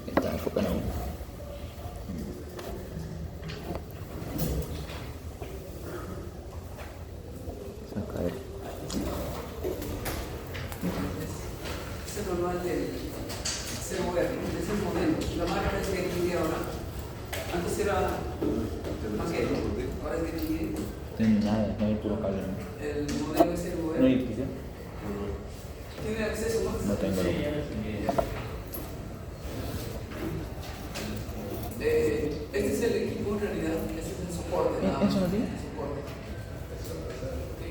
Está enfocando. Saca él. Es el manual del CVR, es el modelo. La marca es GTD ahora. Antes era maquete, ahora es GTD. No hay nada, no hay puro cable. El modelo es CVR. ¿No hay electricidad? ¿Tiene acceso más? No tengo. Este es el equipo en realidad, este es el soporte. ¿Eso no tiene? El soporte. ¿Sí?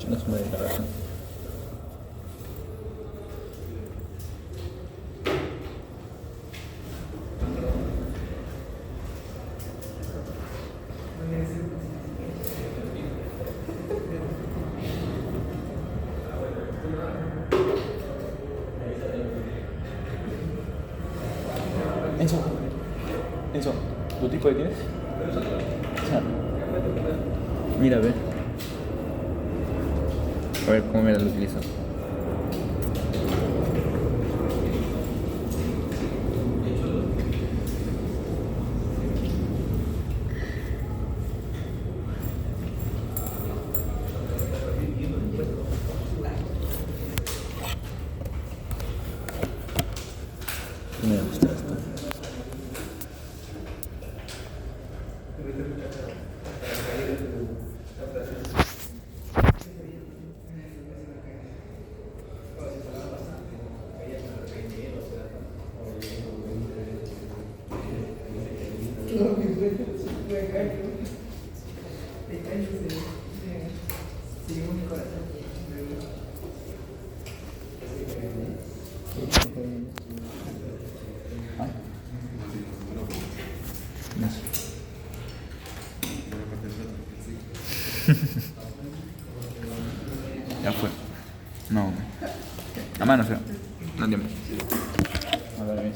Yo no soy de la razón. Enzo, ¿tu tipo de tienes? Mira, a ver. A ver cómo me lo utilizo. Me gusta esto. Ya fue. No. A mano, o sea. No tiempo. A ver, bien.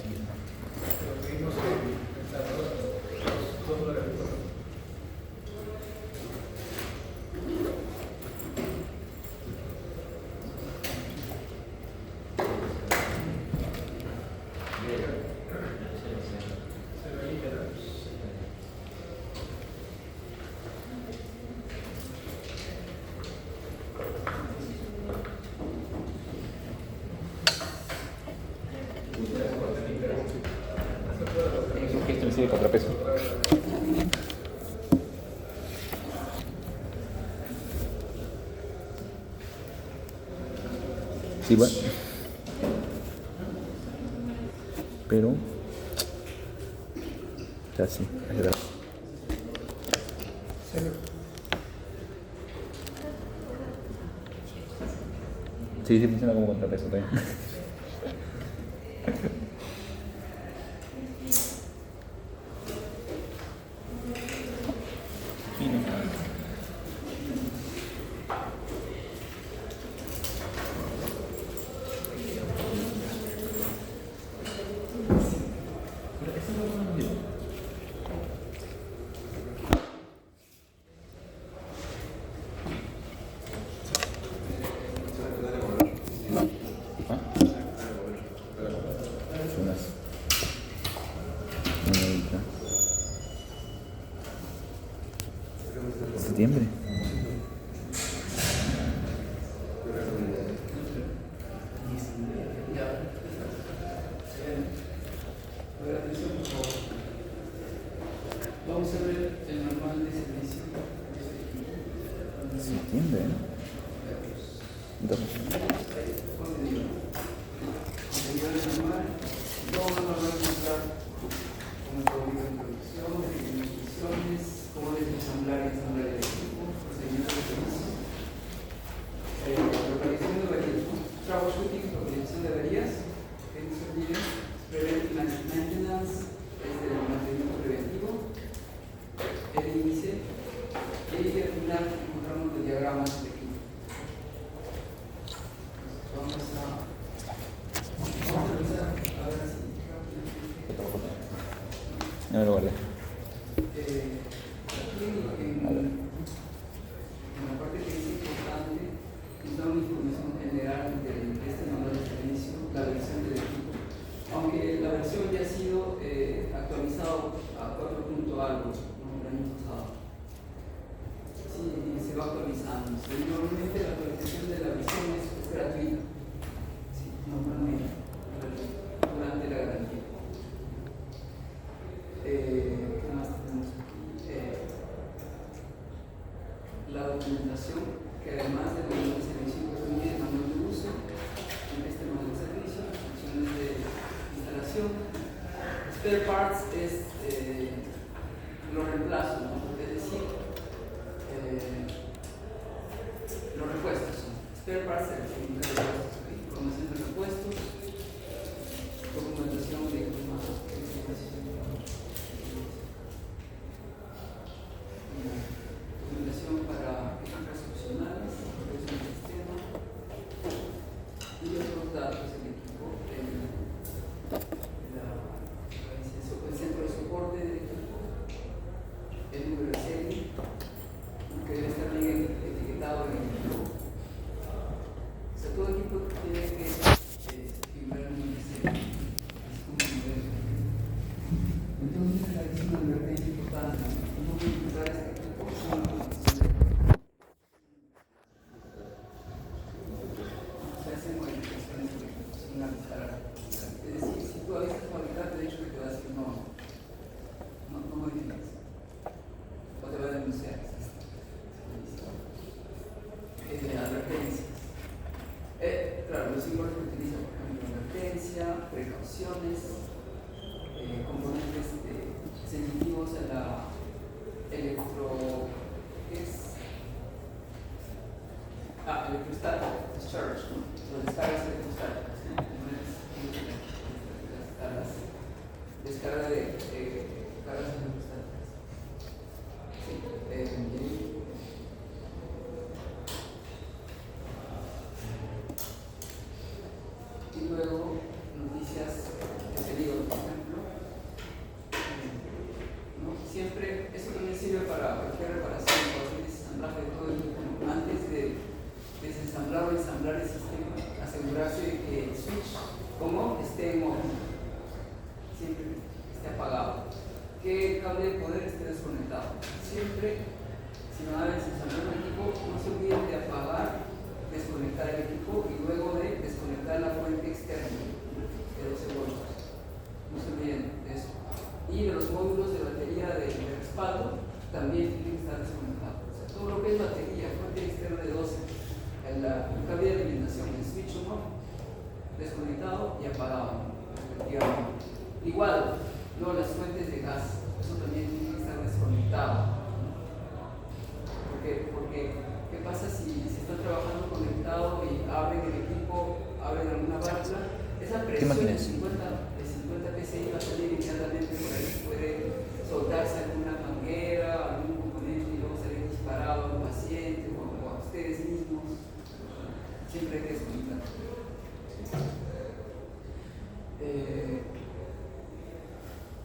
Esto me sirve contrapeso. Sí, bueno. Pero ya sí, es verdad. Sí, sí funciona como contrapeso también. Septiembre. Vamos a ver el manual de servicio. Septiembre, ¿eh? Entonces. Vamos a mostrar cómo introducción, instrucciones, cómo desensamblar y ensamblar el equipo, procedimientos de servicio, localización de averías, troubleshooting, localización de averías, preventive maintenance, ahí al final encontramos los diagramas de equipo. Vamos a revisar, a ver si No me lo guardé. aquí en la parte que es importante nos da una información general de este manual de servicio, la versión del equipo. Aunque la versión ya ha sido actualizada a 4 algo, ¿no? El año pasado. Sí, se va actualizando. Normalmente la actualización de la versión es gratuita. Sí, normalmente, durante la garantía. ¿Qué más tenemos aquí? La documentación, que además del manual de servicio incluye el manual de uso, en este manual de servicio, instrucciones de instalación. Spare parts es los reemplazos, ¿no? Es decir, los repuestos. Spare parts es el de repuestos, ¿okay? Información de repuestos, documentación de documentación para equipos opcionales, protección del sistema y otros datos del equipo, el centro de soporte del equipo, el número de serie, que debe estar bien etiquetado en el equipo. O sea, todo equipo tiene que figurar el número de serie, es como un modelo. Entonces, aquí es una advertencia importante. No voy a utilizar este equipo sin la documentación de se hacen modificaciones sin avisar. Es decir, si tú avisas fabricante, de hecho que te va a decir no modificas. O te va a denunciar. Advertencias. Claro, los símbolos que utiliza, por ejemplo, advertencia, precauciones, componentes sensitivos a la electrostatic discharge, ¿no? Las descargas electrostáticas, ¿no? Descarga de cargas electrostáticas. Sí, y luego noticias de peligro, por ejemplo. ¿No? Siempre, eso también sirve para cualquier reparación, cualquier desensamblaje de todo el equipo. Antes de desensamblar o ensamblar el sistema, asegurarse de que el switch, como esté en modo, siempre esté apagado, que el cable de poder esté desconectado. Siempre, si van a desensamblar un equipo, no se olviden de apagar, desconectar el equipo y luego de desconectar la fuente externa de 12 voltios. No se olviden de eso. Y de los módulos de batería de respaldo también tienen que estar desconectados. O sea, todo lo que es batería, fuente externa de 12, el cable de alimentación, el switch on desconectado y apagado, respectivamente. Igual, no las fuentes de gas, eso también tiene que estar desconectado. Porque ¿qué pasa si están trabajando conectado y abren el equipo, abren alguna válvula? Esa presión de 50 psi va a salir inmediatamente por ahí, puede soltarse alguna manguera, algún componente y luego salir disparado a un paciente o a ustedes mismos. Siempre hay que desconectar.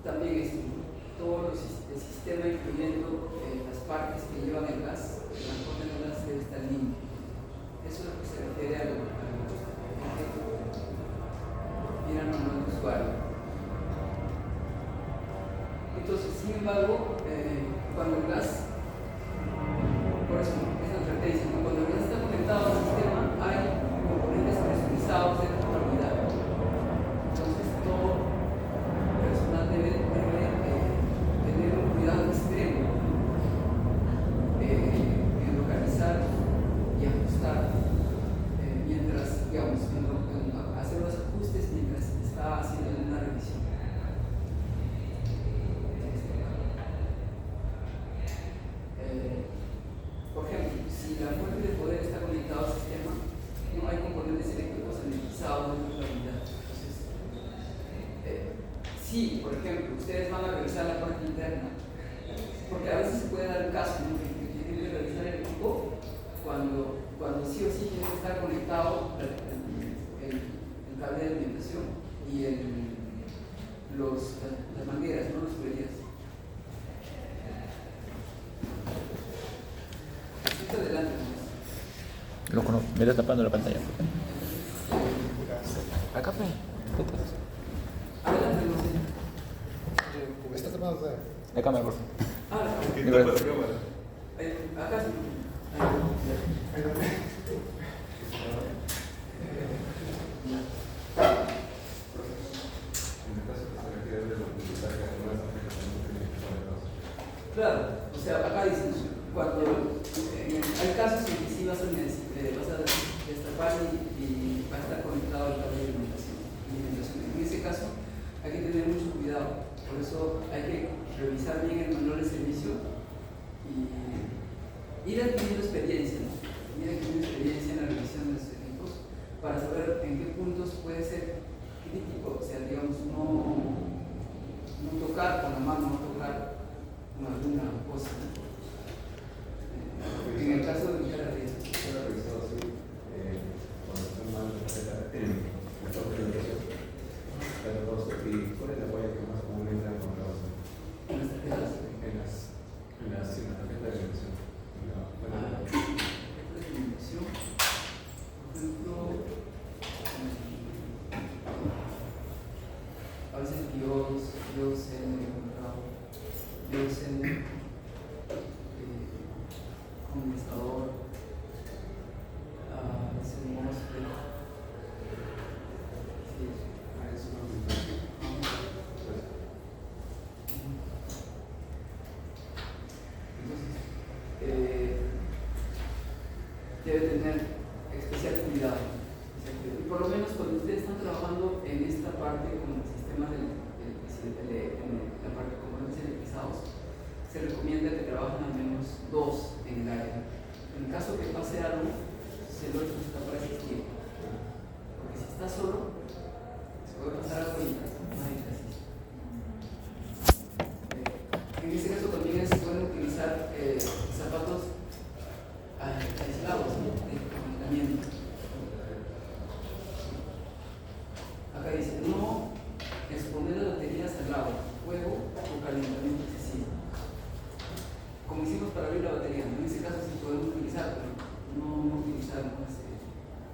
También todo el sistema, incluyendo las partes que llevan el gas, el transporte del gas debe estar limpio. Eso es lo que se refiere a lo que mira el manual de usuario. Entonces, sin embargo, cuando el gas, por eso es la advertencia, cuando el gas está conectado al sistema, hay componentes presurizados de conformidad. Entonces, todo personal debe tener un cuidado extremo en localizar y ajustar mientras, digamos, hacer los ajustes mientras está haciendo una revisión. Por ejemplo, si la fuente de poder está conectada al sistema, no hay componentes eléctricos analizados en la unidad. Entonces, si, por ejemplo, ustedes van a revisar la parte interna, porque a veces se puede dar el caso, ¿no? Que tienen que debe realizar el equipo cuando sí o sí tiene que estar conectado el cable de alimentación y las mangueras, no las tuberías. Esto adelante. Lo conozco. Me está tapando la pantalla. Acá, pe. Adelante, no sé. Está tapado. La cámara, por favor. Acá sí. Claro, o sea, acá dicen, cuando hay casos en que sí vas a destapar y va a estar conectado al cable de alimentación. En ese caso hay que tener mucho cuidado, por eso hay que revisar bien el manual de servicio y ir adquiriendo experiencia, ¿no? Ir adquiriendo experiencia en la revisión de los equipos para saber en qué puntos puede ser crítico, o sea, digamos, no tocar con la mano, no tocar con alguna cosa, ¿no? En el caso de Miguel Arias. Yo lo he revisado así, cuando están mal la alimentación, y ¿cuál es la huella que más comúnmente encontramos En las tarjetas. en la tarjeta de alimentación? Tarjeta de alimentación, por ejemplo, a veces condensador, a veces MOSFET. Sí, Ah, eso no me interesa. Entonces, debe tener especial cuidado. Y por lo menos cuando ustedes están trabajando en esta parte con el sistema en la parte de componentes electrizados, se recomienda que trabajen al menos 2 en el área. En el caso que pase algo, se lo necesita para asistir. Porque si está solo, se puede pasar algo y no hay ejercicio. En este caso también se pueden utilizar zapatos aislados, ¿no? De calentamiento. Acá dice, no exponer las baterías al agua, fuego o calentamiento excesivo. Como hicimos para abrir la batería, en ese caso sí podemos utilizar, pero no utilizar más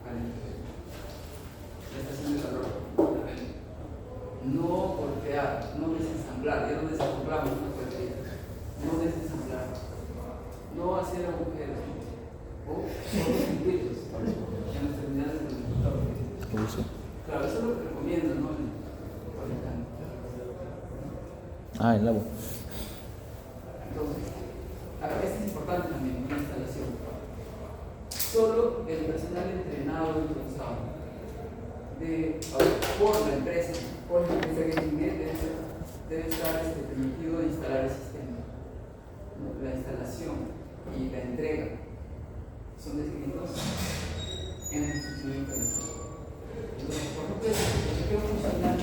calentamiento. La estación de calor. No golpear, no desensamblar, ya no desensamblamos una batería. No desensamblar. No hacer agujeros. O circuitos en las terminales del computador. Claro, eso es lo que recomiendo, ¿no? El agua. Entonces, acá esto es importante también, una instalación. Solo el personal entrenado y autorizado por la empresa que debe estar permitido de instalar el sistema. La instalación y la entrega son descritos en el funcionamiento del sistema. Entonces, por ejemplo, el chequeo funcional,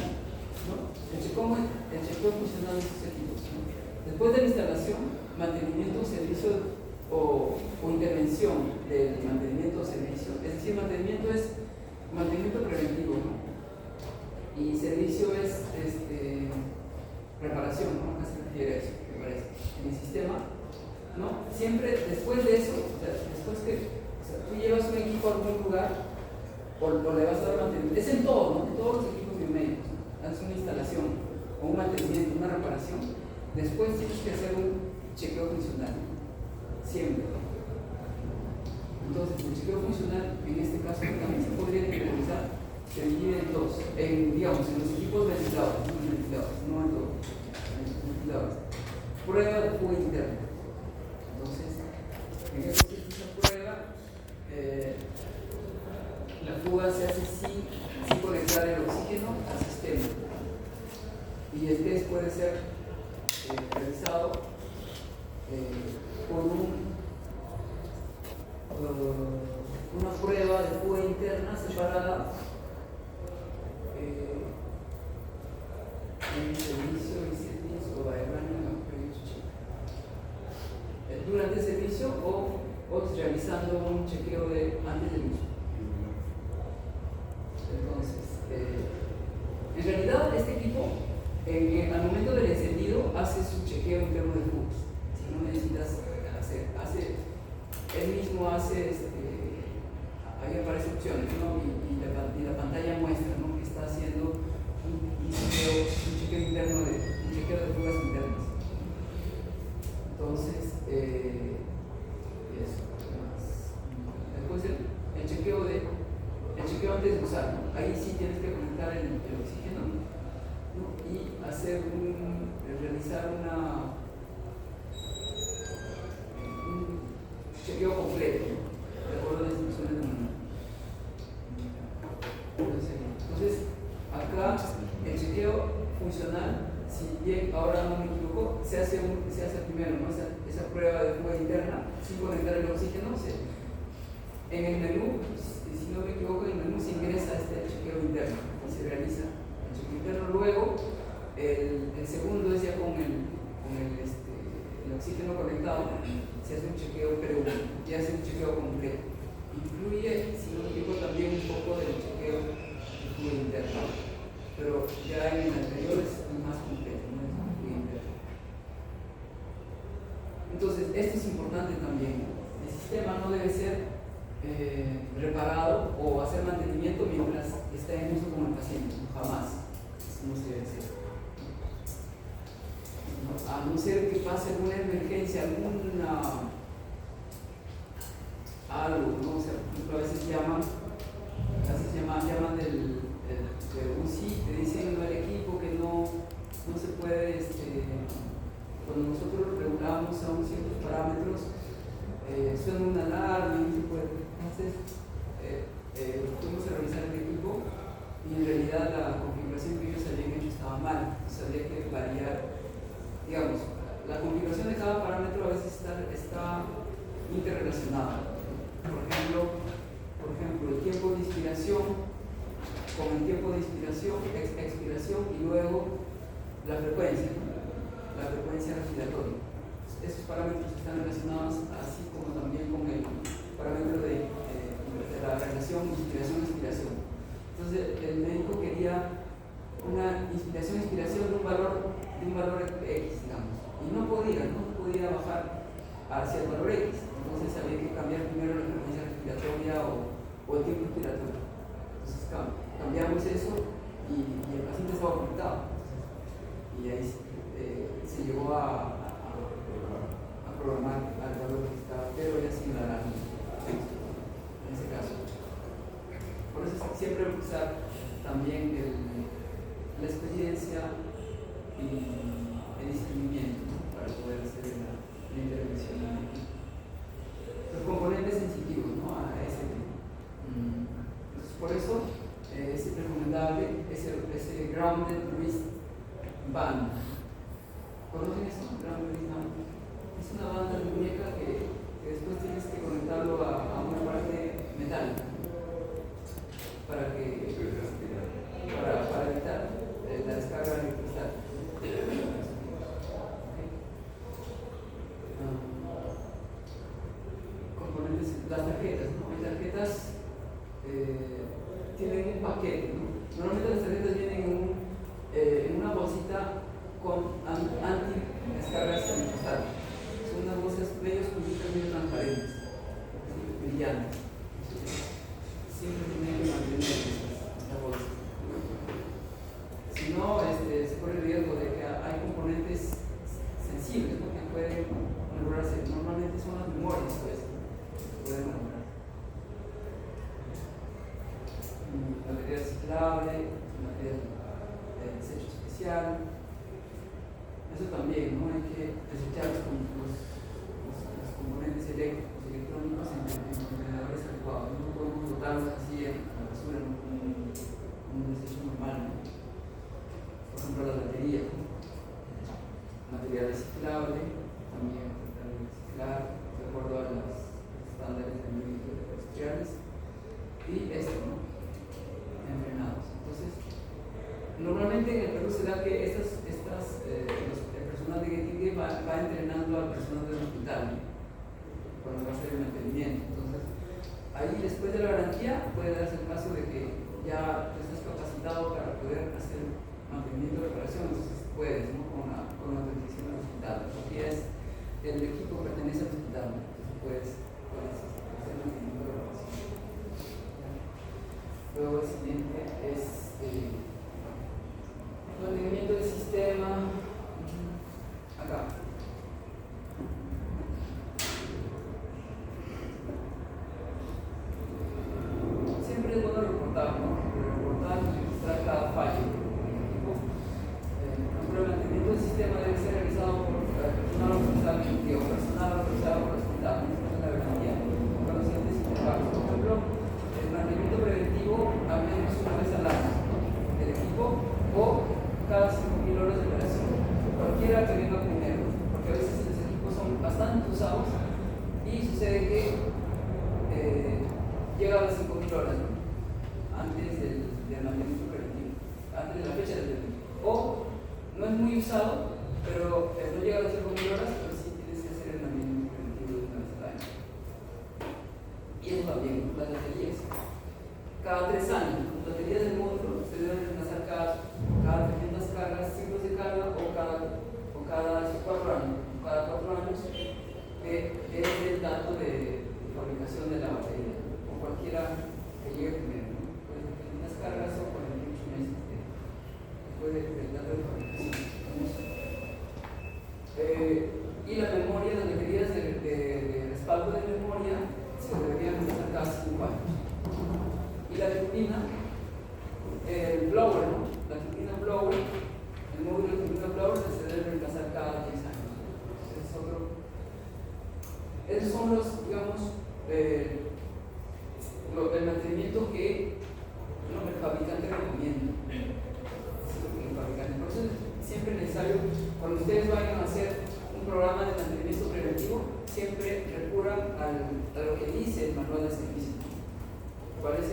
¿no? El chequeo funcional de estos equipos, ¿no? Después de la instalación, mantenimiento, servicio o intervención del mantenimiento o servicio, es decir, mantenimiento es mantenimiento preventivo, ¿no? Y servicio es reparación, ¿no? ¿A qué se refiere a eso? Me parece. En el sistema, ¿no? Siempre después de eso, o sea, después que tú llevas un equipo a algún lugar, o le vas a dar mantenimiento, es en todo, ¿no? En todos los equipos biomédicos, ¿no? Haces una instalación o un mantenimiento, una reparación, después tienes que hacer un chequeo funcional, siempre. Entonces, el chequeo funcional, en este caso, también se podría categorizar, se divide en dos, digamos, en los equipos ventiladores, no en todos, ventiladores. Prueba de fuga interna. Entonces, en qué consiste esa prueba? La fuga se hace sin conectar el oxígeno al sistema. Y el test puede ser realizado con una prueba de fuga interna separada en servicio y settings o diagrama durante el servicio o o realizando un chequeo de antes del uso. Entonces, en realidad este equipo al momento del encendido hace su chequeo interno de flux. Si no necesitas él mismo hace, ahí aparece opciones, ¿no? y la pantalla muestra, ¿no? Que está haciendo un chequeo interno un chequeo de fugas internas. Entonces, eso. Después el chequeo antes de usar, ¿no? Ahí sí tienes que conectar el oxígeno, ¿no? Y realizar un chequeo completo, ¿no? De acuerdo a las instrucciones del manual. Entonces, acá el chequeo funcional, si bien ahora no me equivoco, se hace primero, ¿no? Esa prueba de fuga interna sin conectar el oxígeno. En el menú, si no me equivoco, en el menú se ingresa este chequeo interno y se realiza el chequeo interno. Luego, el segundo es ya con el oxígeno conectado, se hace un chequeo previo, ya hace un chequeo completo. Incluye, si no me equivoco, también un poco del chequeo de fuga interno, pero ya en el anterior es más completo, no es fuga interna. Entonces, esto es importante también. El sistema no debe ser reparado o hacer mantenimiento mientras está en uso con el paciente, jamás. Eso no se debe hacer. A no ser que pase alguna emergencia, algo, ¿no? O sea, por ejemplo, a veces llaman del UCI, te dicen al equipo que no se puede, cuando nosotros regulamos a ciertos parámetros, suena una alarma y no se puede. Entonces, fuimos a revisar el equipo y en realidad la configuración que ellos habían hecho estaba mal. Entonces había que variar, digamos, la configuración de cada parámetro a veces está interrelacionada. Por ejemplo, el tiempo de inspiración con el tiempo de expiración y luego la frecuencia respiratoria. Esos parámetros están relacionados así como también con el parámetro de la relación inspiración-expiración. Entonces el médico quería una inspiración-expiración de un valor X, digamos, y no podía bajar hacia el valor X. Entonces había que cambiar primero la frecuencia respiratoria o el tiempo respiratorio. Entonces cambiamos eso y el paciente estaba conectado. Y ahí se llegó a programar al valor que estaba, pero ya sin la alarma en ese caso. Por eso siempre usar también la experiencia y el discernimiento, ¿no? Para poder hacer la intervención. Los componentes sensitivos, ¿no? A ese tipo. Entonces, por eso es recomendable ese grounded wrist band. ¿Conocen eso? Grounded wrist band. Es una banda de muñeca que después tienes que conectarlo a una parte metálica para evitar la descarga electrical. Componentes, las tarjetas, ¿no? Las tarjetas tienen un paquete, ¿no? Normalmente las tarjetas vienen en una bolsita con anti-descargas electrostáticas. Son unas bolsas medio transparentes, brillantes. Siempre tienen que mantener esta bolsa. Si no, se corre el riesgo de que hay componentes sensibles, ¿no? Que pueden malograrse. Normalmente son las memorias, pues, que pueden malograr. Materia reciclable, materia de desecho especial. Eso también, ¿no? Hay que desechar los componentes electrónicos en contenedores adecuados. No podemos botarlos así en la basura, ¿no? Como un desecho normal, ¿no? Por ejemplo, las baterías, ¿no? Material reciclable, también reciclar de acuerdo a los estándares de medicamentos industriales. Y esto, ¿no? Entrenados. Entonces, normalmente en el Perú se da que el personal de Getingue va entrenando al personal del hospital, ¿no? cuando va a hacer el mantenimiento. Entonces, ahí después de la garantía puede darse el caso de que ya estás capacitado para poder hacer mantenimiento y reparación, entonces puedes, ¿no? Con la autorización del hospital. Porque el equipo pertenece al hospital, ¿no? Entonces puedes hacer mantenimiento y reparación. Luego el siguiente es mantenimiento del sistema. Acá. Siempre es bueno reportar, ¿no? Reportar y registrar cada fallo del equipo. El mantenimiento del sistema debe ser realizado por personal autorizado o personal autorizado por el hospital, no es la garantía, con los siguientes intervalos. Por ejemplo, el mantenimiento preventivo al menos una vez al año del equipo o cada 5.000 horas de operación. Cualquiera que venga primero, porque a veces los equipos son bastante usados y sucede que llega a las 5.000 horas, ¿no? Antes del mantenimiento preventivo, antes de la fecha del preventivo. O no es muy usado, pero no llega a las 5.000 horas, pero sí tienes que hacer el mantenimiento preventivo de una vez al año. Y eso también, las baterías. Cada 3 años, las baterías del módulo se deben reemplazar cada 300 cargas, ciclos de carga o cada 4 años. Cada 4 años es el dato de fabricación de la batería, o cualquiera que llegue primero, ¿no? Puede ser 500 cargas o 48 meses después del dato de fabricación. Y la memoria, las baterías de respaldo de memoria se deberían reemplazar cada 5 años. Y la turbina, el blower, ¿no? La turbina blower, el módulo de turbina blower se debe reemplazar cada 10 años. Esos son los, digamos, el mantenimiento que el fabricante recomienda. Por eso es siempre necesario, cuando ustedes vayan a hacer un programa de mantenimiento preventivo, siempre recurran a lo que dice el manual de servicio. ¿Cuál es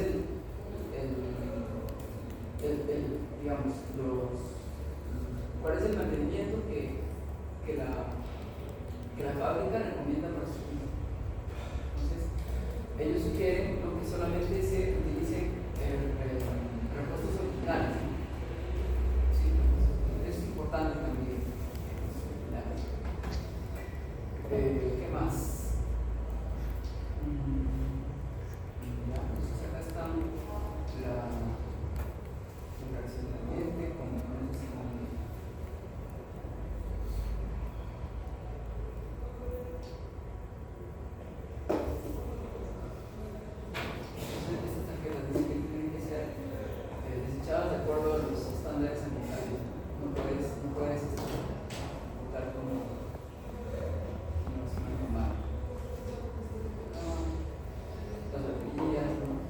cuál es el mantenimiento que la fábrica recomienda para su equipo? Entonces, ellos sugieren que solamente se utilicen repuestos originales. Sí, eso es importante también. ¿Qué más? Entonces acá está la reacción del ambiente con estas tarjetas dicen que tienen que ser desechadas de acuerdo a los estándares sanitarios. No puedes botar como normal. Las baterías, las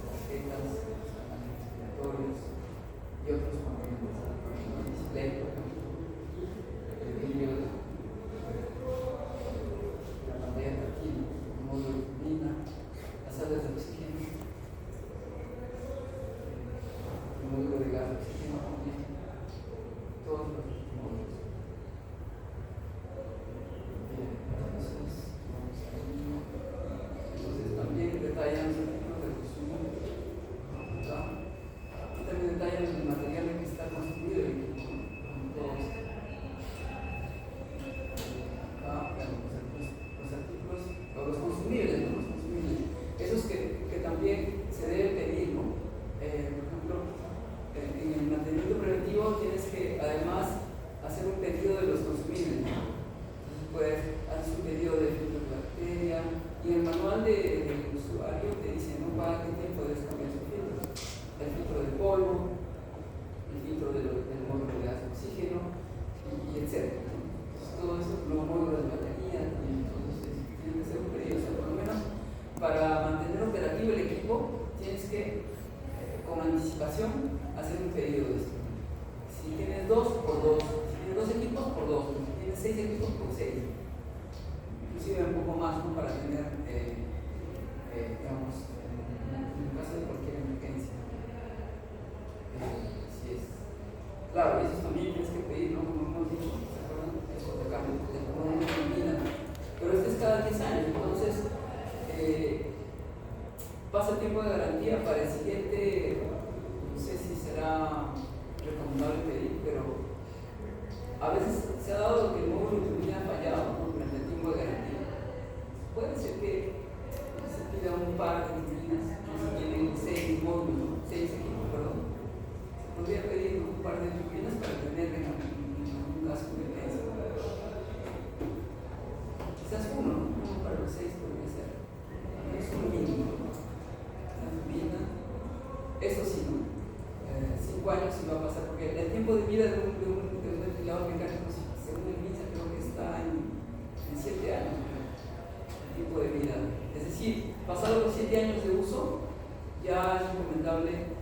tarjetas, los canales respiratorios y otros componentes, el display, por ejemplo, el vidrio, la pantalla táctil, el módulo de turbina, las salas de oxígeno, el módulo de gas de oxígeno también, todos los módulos. Entonces también detallan los artículos de consumo, y también detallan el material en que está construido el equipo, todos. Acá los artículos, o los consumibles, ¿no? Los consumibles, esos que también se deben pedir, ¿no? Por ejemplo, en el mantenimiento preventivo tienes que además hacer un pedido de los consumibles, ¿no? Pues haces un pedido de filtro de bacteria y el manual del usuario te dice, ¿no? Cada qué tiempo debes cambiar su filtro. El filtro de polvo, el filtro del módulo de gas de oxígeno y etc. Entonces, todo eso, los módulos de batería, entonces tiene que ser un pedido. O sea, por lo menos para mantener operativo el equipo tienes que con anticipación hacer un pedido de esto. Si tienes 2 por 2, si tienes 2 equipos por 2, si tienes 6 equipos por 6, inclusive un poco más, ¿no? Para tener, digamos, en el caso de cualquier emergencia. Si es. Claro, eso también tienes que pedir, ¿no? Como hemos dicho, ¿se acuerdan? Eso de cambio, de una turbina. Pero este es cada 10 a veces se ha dado que el módulo de turbina ha fallado, ¿no?, durante el tiempo de garantía. Puede ser que se pida un par de turbinas que se tienen 6 módulos, 6 equipos, perdón. Se podría pedir un par de turbinas para tener en un caso de emergencia. Quizás uno, ¿no? Uno para los 6 podría ser. Es un mínimo. Una turbina. Eso sí, ¿no? 5 años sí va a pasar, porque el tiempo de vida de un ventilador mecánico, según el MINSA, creo que está en 7 años, el tiempo de vida. Es decir, pasados los 7 años de uso, ya es recomendable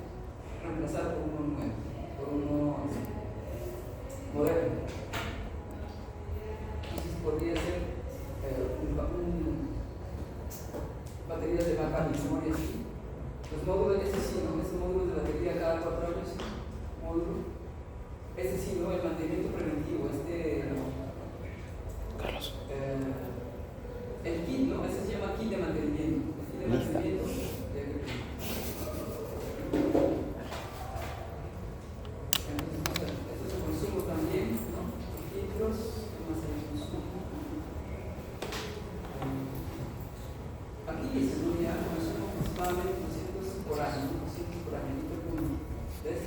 reemplazar por uno nuevo, por uno moderno. Entonces podría ser baterías de backup y memoria así. Los módulos, ese sí, ¿no? Ese módulo de batería cada 4 años, módulo. Ese sí, ¿no? El mantenimiento preventivo, Carlos. El kit, ¿no? Ese se llama kit de mantenimiento. El kit de mantenimiento. Entonces, esto es el consumo también, ¿no? Filtros, ¿qué más hay de consumo? Aquí dice, ¿no? Ya consumo aproximadamente 200 por año, ¿no? 200 por año, no por uno. ¿Ves?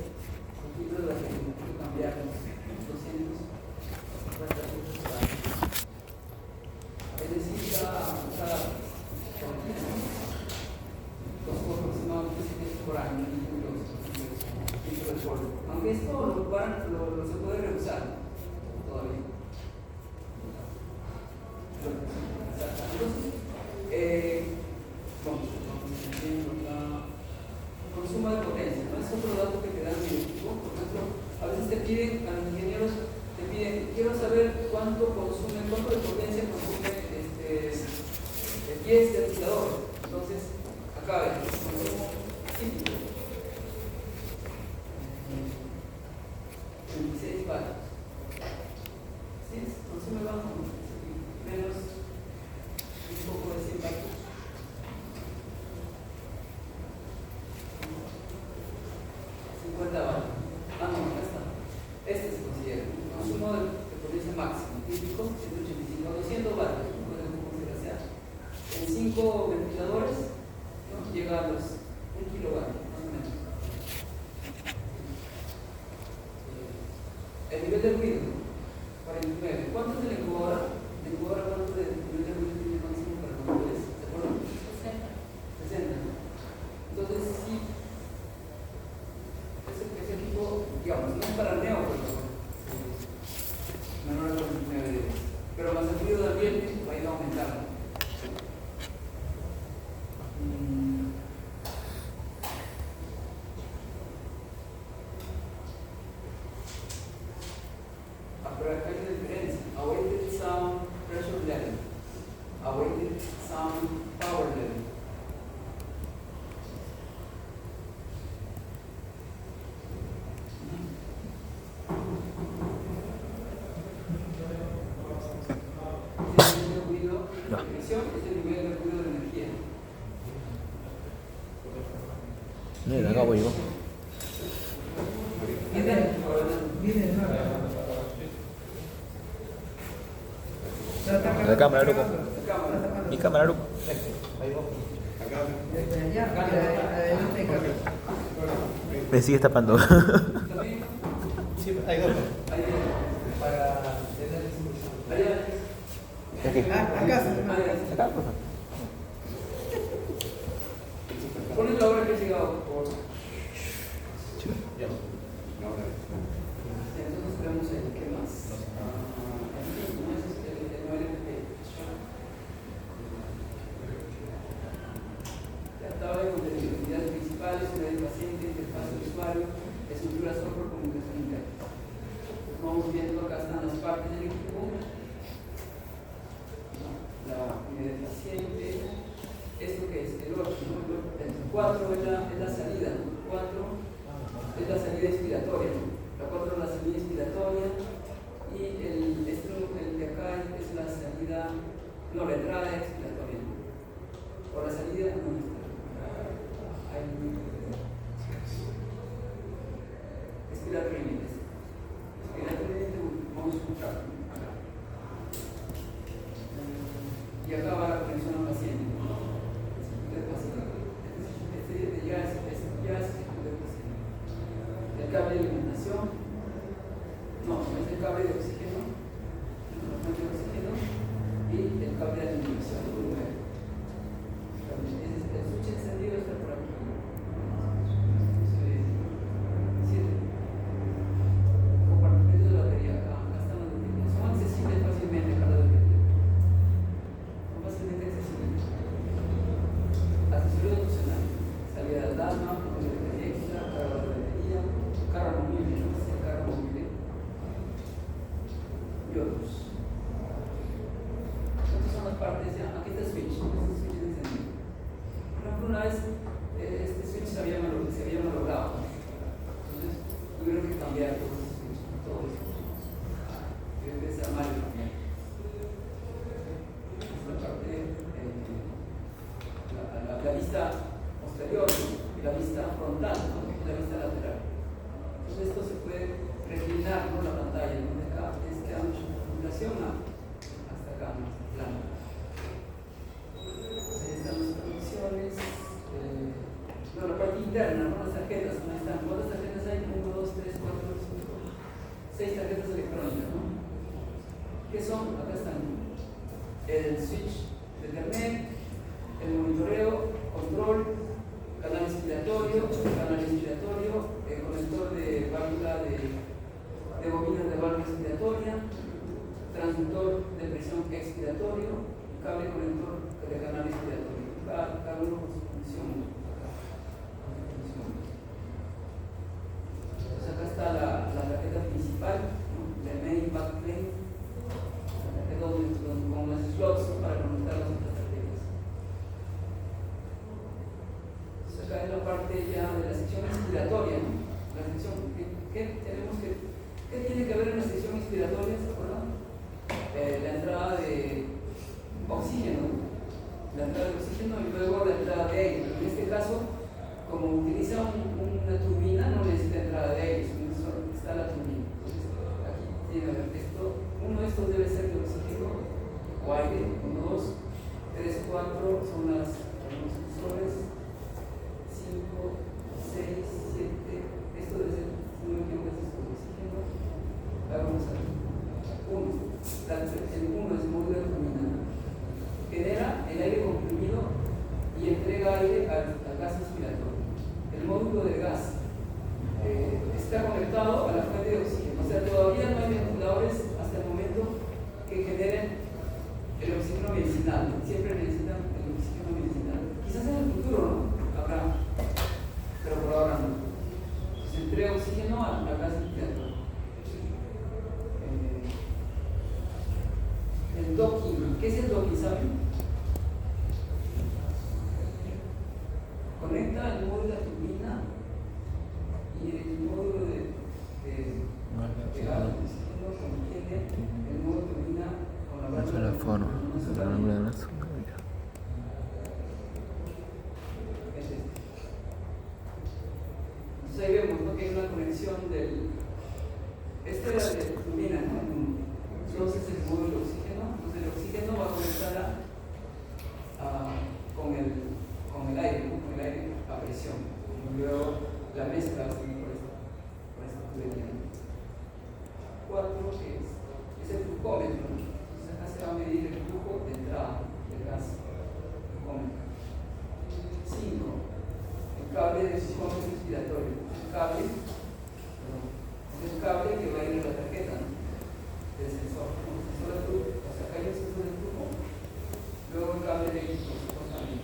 Los filtros de la que tengo que cambiar, 200 por año. Es decir, cada consumo aproximadamente 700 por año, filtros de polvo. Aunque esto lo se puede reusar todavía. Entonces, consumo de potencia, ¿no? Es otro dato que te dan directivo. Por ejemplo, a veces te piden, a los ingenieros te piden, quiero saber cuánto de potencia consume el 10 del ventilador. Entonces, acá ven, consumo típico. 26 vatios. ¿Sí? Consume bajo, menos un poco de 100 vatios. 50 vatios. Ah, no, acá está. Este se considera un consumo de potencia máximo, típico, 185 a 200 vatios. En 5 ventiladores, ¿no?, llega a los 1 kilovatio, más o menos. El nivel de ruido, 49. ¿Cuánto es de la incubadora? ¿La incubadora cuánto de nivel de ruido tiene máximo para controles? ¿De acuerdo? 60. Entonces, sí, ese equipo, digamos, no es para neo, menor a 49 dB. Pero más el ruido del ambiente va a ir aumentando. Pero acá hay una diferencia. Awaited sound pressure level. Awaited sound power level. Este nivel de ruido de presión es el nivel de ruido de energía. Mira, acá voy yo. La cámara, loco. Mi cámara, loco. Me sigues tapando. Sí, hay dos. Para tener Aquí. acá. Acá, por favor. Pones la hora que he llegado, por favor. Entonces tenemos ahí, ¿qué más? Ya estaba de contenido, unidades principales, unidades del paciente, interfaz del usuario, estructura software, comunicación interna. Vamos viendo, acá están las partes del equipo. La unidad del paciente. ¿Esto qué es? El 8, ¿no? El 4 es la salida, ¿no? 4 es la salida expiratoria, ¿no? La 4 es la salida expiratoria y el de acá es la salida, no, la entrada expiratoria, ¿no? O la salida, no, expiratory limits. Expiratory limits, push track. Y acá va la conexión al paciente. Este ya es del paciente. El cable de alimentación, no, es el cable de oxígeno, y el cable de alimentación. El switch encendido está por aquí. Compartimentos de batería, acá están los baterías. Son accesibles fácilmente cada batería. Son fácilmente accesibles. Accesorios opcionales. Salida de alarma, batería extra, carga de batería, carga movible, no sé si es carga movible. Y otros. Estas son las partes ya. Aquí está el switch. Este switch es encendido. Por ejemplo, una vez este switch se había malogrado. Entonces tuvieron que cambiar todo eso. Debe ser mal cambiar. Esta parte, la vista posterior y la vista frontal, ¿no? Y la vista lateral. Entonces esto se puede reclinar, ¿no? La pantalla, donde acá es que da mucha configuración hasta acá, más plano. Ahí están las conexiones. No, la parte interna, ¿no? Las tarjetas, ¿dónde están? ¿Cuántas tarjetas hay? 1, 2, 3, 4, 5, 6 tarjetas electrónicas, ¿no? ¿Qué son? Acá están el switch de Ethernet, el monitoreo, control, canal inspiratorio, conector de válvula de bobinas de válvula inspiratoria, transductor de presión expiratorio, cable conector de canal inspiratorio. Cada uno con su función. Entonces acá está la tarjeta principal, ¿no? La main backplane, con los slots para conectar las otras tarjetas. Entonces acá es la parte ya de la sección inspiratoria, ¿no? La sección, ¿qué tiene que ver en la sección inspiratoria? ¿Se acuerdan? La entrada de oxígeno. La entrada de oxígeno y luego la entrada de aire. En este caso, como utiliza una turbina, no necesita entrada de aire, solo está la turbina. Entonces, aquí tiene que ver esto. Uno de estos debe ser de oxígeno o aire. 1, 2, 3, 4 son los sensores. 5, 6, 7. Esto debe ser, si no me equivoco, esto de oxígeno. Ahora vamos a ver. 1. El 1 es el módulo de turbina. Genera el aire comprimido y entrega aire al gas inspiratorio. El módulo de gas está conectado a la fuente de oxígeno. O sea, todavía no hay ventiladores hasta el momento que generen el oxígeno medicinal. Siempre necesitan el oxígeno medicinal. Quizás en el futuro, ¿no? Habrá, pero por ahora no. Se entrega oxígeno al gas inspiratorio. El docking. ¿Qué es el docking? ¿Saben? Conecta el módulo de la turbina y el módulo de gas de oxígeno contiene el módulo de turbina con la válvula. Entonces ahí vemos, ¿no? Que hay una conexión del. Este era de turbina, ¿no? Entonces el módulo de oxígeno. Entonces el oxígeno va a conectar con el aire, ¿no? Con el aire a presión. Y luego la mezcla va a seguir por esta tubería. 4 es el flujómetro, ¿no? Entonces acá se va a medir el flujo de entrada del gas. Flujómetro. 5. El cable de flujómetro inspiratorio. Es el cable que va a ir a la tarjeta, ¿no? Del sensor. El sensor de flujo. O sea, acá hay un sensor de flujo. Luego el cable eléctrico, también.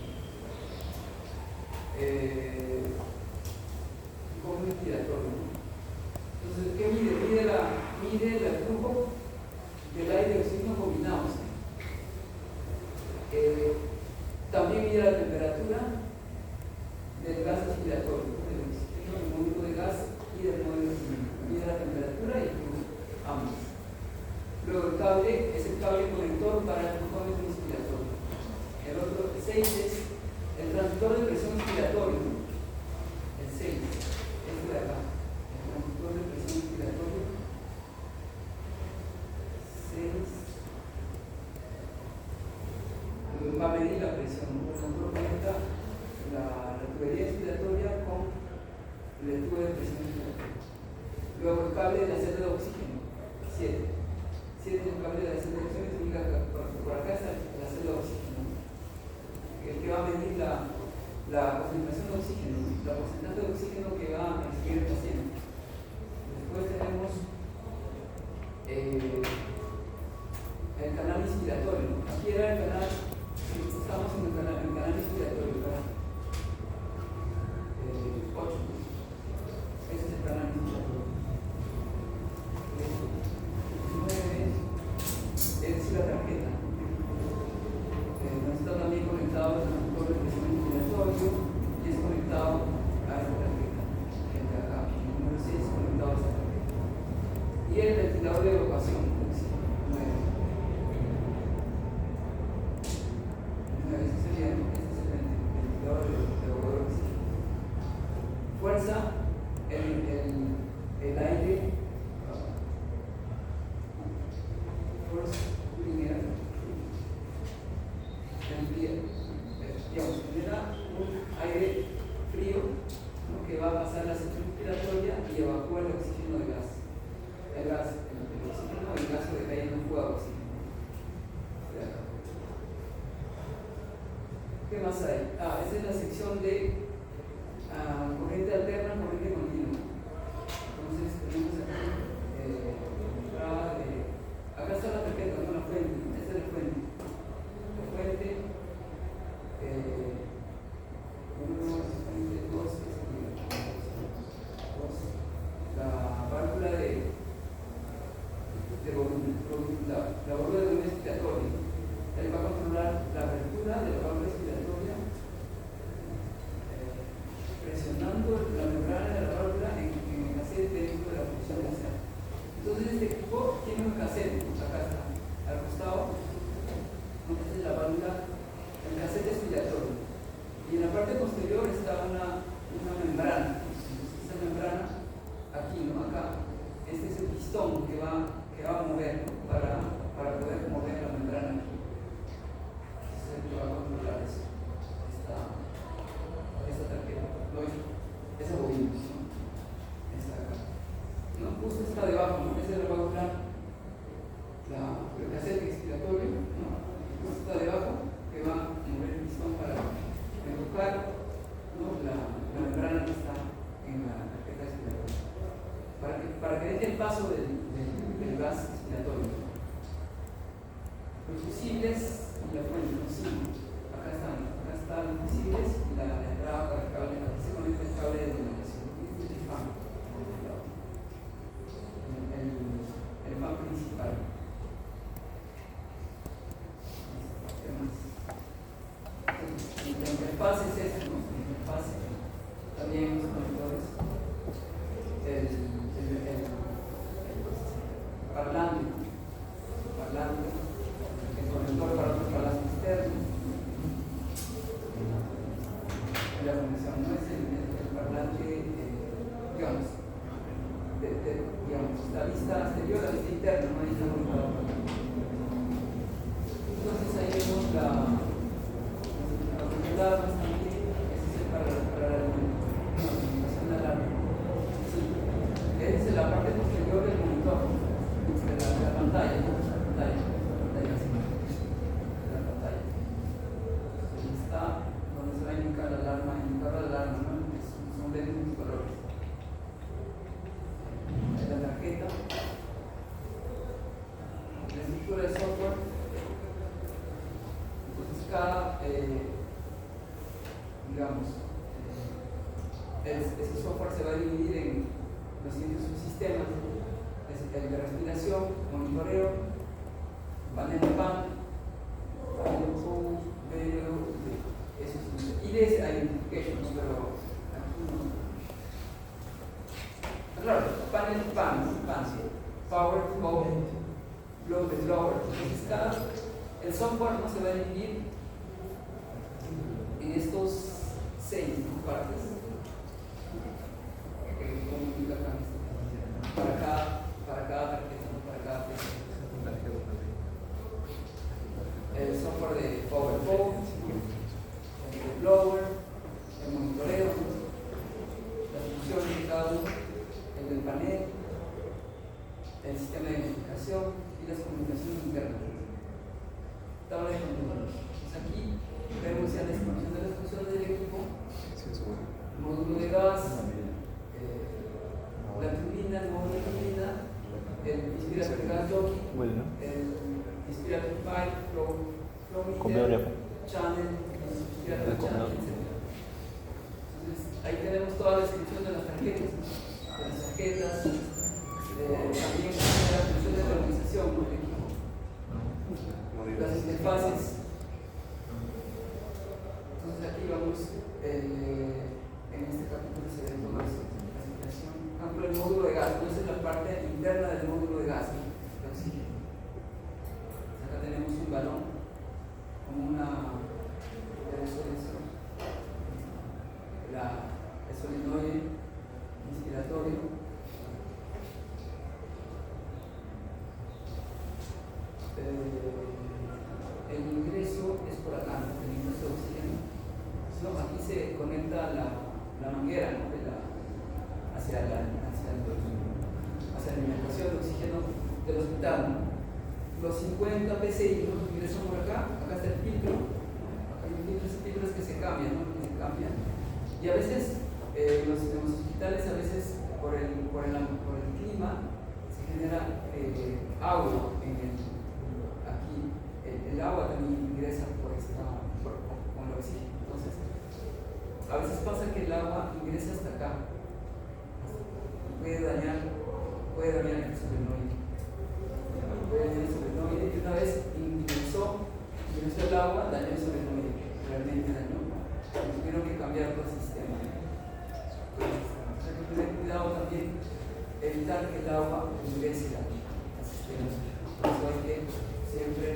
Como un inspiratorio. Entonces, ¿qué mide? Mide el flujo del aire y oxígeno combinados. También mide la temperatura del gas inspiratorio, del oxígeno, del módulo de gas y del módulo de oxígeno. Mide la temperatura y el flujo, ambos. Luego el cable es el cable conector para el flujómetro inspiratorio. El otro, el 6, es el transductor de presión inspiratorio. El 6, este de acá. El transductor de presión inspiratorio. presión, ¿no? Por ejemplo, conecta la tubería expiratoria con el tubo de presión expiratoria. Luego el cable de la celda de oxígeno, 7 es el cable de la celda de oxígeno, significa que por acá está la celda de oxígeno, ¿no? El que va a medir la concentración de oxígeno, la porcentaje de oxígeno que va a recibir el paciente. Después tenemos el canal inspiratorio. Aquí era el canal, estamos en el canal inspiratorio, ¿verdad? 8. Ese es el canal inspiratorio. 9 es la tarjeta. Está también conectado al control de presión inspiratorio y es conectado a esta tarjeta. El de acá, el número 6 es conectado a esta tarjeta. Y el ventilador de evacuación. 9. Ese sería, este es el ventilador de evacuación. Fuerza, el aire, force lineal, genera un aire frío, ¿no? Que va a pasar la sección respiratoria y evacúa el oxígeno de gas. El oxígeno, el gas que cae en un fuego de oxígeno. ¿Qué más hay? Esa es la sección de corriente alterna, corriente continua. Entonces tenemos aquí acá está la tarjeta, no la fuente. Esta es la fuente. La fuente 1, fuente 2, la válvula de volumen, la válvula de volumen expiratorio. Él va a controlar la apertura de la válvula expiratoria presionando la membrana de la válvula en el cassette dentro de la función gaseada. Entonces este equipo tiene un cassette, acá está, al costado. Esta es la válvula, el cassette expiratorio. Y en la parte posterior está una membrana. Esta membrana, aquí, ¿no? Acá. Este es el pistón que va a mover, ¿no? para poder mover la membrana aquí. Este es el que va a controlar eso. Esta tarjeta. No, esa bobina, ¿no? Esta acá. ¿No? Justo está debajo, ¿no? Esa es la válvula, el cassette expiratorio, ¿no? Justo está debajo, que va a mover el pistón para empujar, ¿no? la membrana que está en la tarjeta expiratoria. Para que deje el paso del gas expiratorio. Los fusibles y la fuente, los signos. Acá están los fusibles y la entrada para el cable, se conecta el cable de denominación. Este es el fan. El fan principal. ¿Qué más? La interfaz es esta, ¿no? La interfaz también los conectores. El parlante, el conector para otro parlante externo. La conexión no es el parlante, digamos, la vista exterior, la vista interna, no hay nada conectado. Entonces ahí vemos las armas también, ese es para la alimentación de alarma. Sí, esa es la parte posterior del monitor, de la pantalla, ¿no? La pantalla Ahí está donde se va a indicar la alarma, ¿no? Son de muchos colores. La tarjeta, la estructura de software. Entonces cada, ese software se va a dividir en los siguientes subsistemas: el de respiración, monitoreo, panel de PAN, y de identification, pero aquí no. Claro, panel PAN, power, mode, blow, blower. Entonces el software no se va a dividir en estos 6 partes que comunica acá para cada tarjeta, para cada pieza. El software de power, interna. Tabla de control. Entonces aquí vemos ya la descripción de las funciones del equipo, módulo de gas, la turbina, el módulo de turbina, el inspirator de gas jockey, el inspirator pipe, flow meter, channel, inspirator channel, etc. Entonces ahí tenemos toda la descripción de las tarjetas, también la función de la organización del equipo, las interfaces. Entonces aquí vamos, en este capítulo se ve toda la explicación. Por ejemplo, el módulo de gas, entonces la parte interna del módulo de gas, de oxígeno. Acá tenemos un balón, como una, el solenoide inspiratorio. El ingreso es por acá, el ingreso de oxígeno. No, aquí se conecta la manguera, ¿no? hacia la alimentación de oxígeno del hospital, ¿no? Los 50 PSI los ingresan por acá está el filtro, acá hay filtros que se cambian, ¿no? Se cambian. Y a veces, en los hospitales, a veces por el clima, se genera agua aquí. El agua también ingresa con el oxígeno. Entonces, a veces pasa que el agua ingresa hasta acá. Puede dañar el solenoide. Y una vez ingresó el agua, dañó el solenoide. Realmente dañó. Tuvieron que cambiar todo el sistema. Hay que tener cuidado también, evitar que el agua ingrese al sistema. Por eso hay que siempre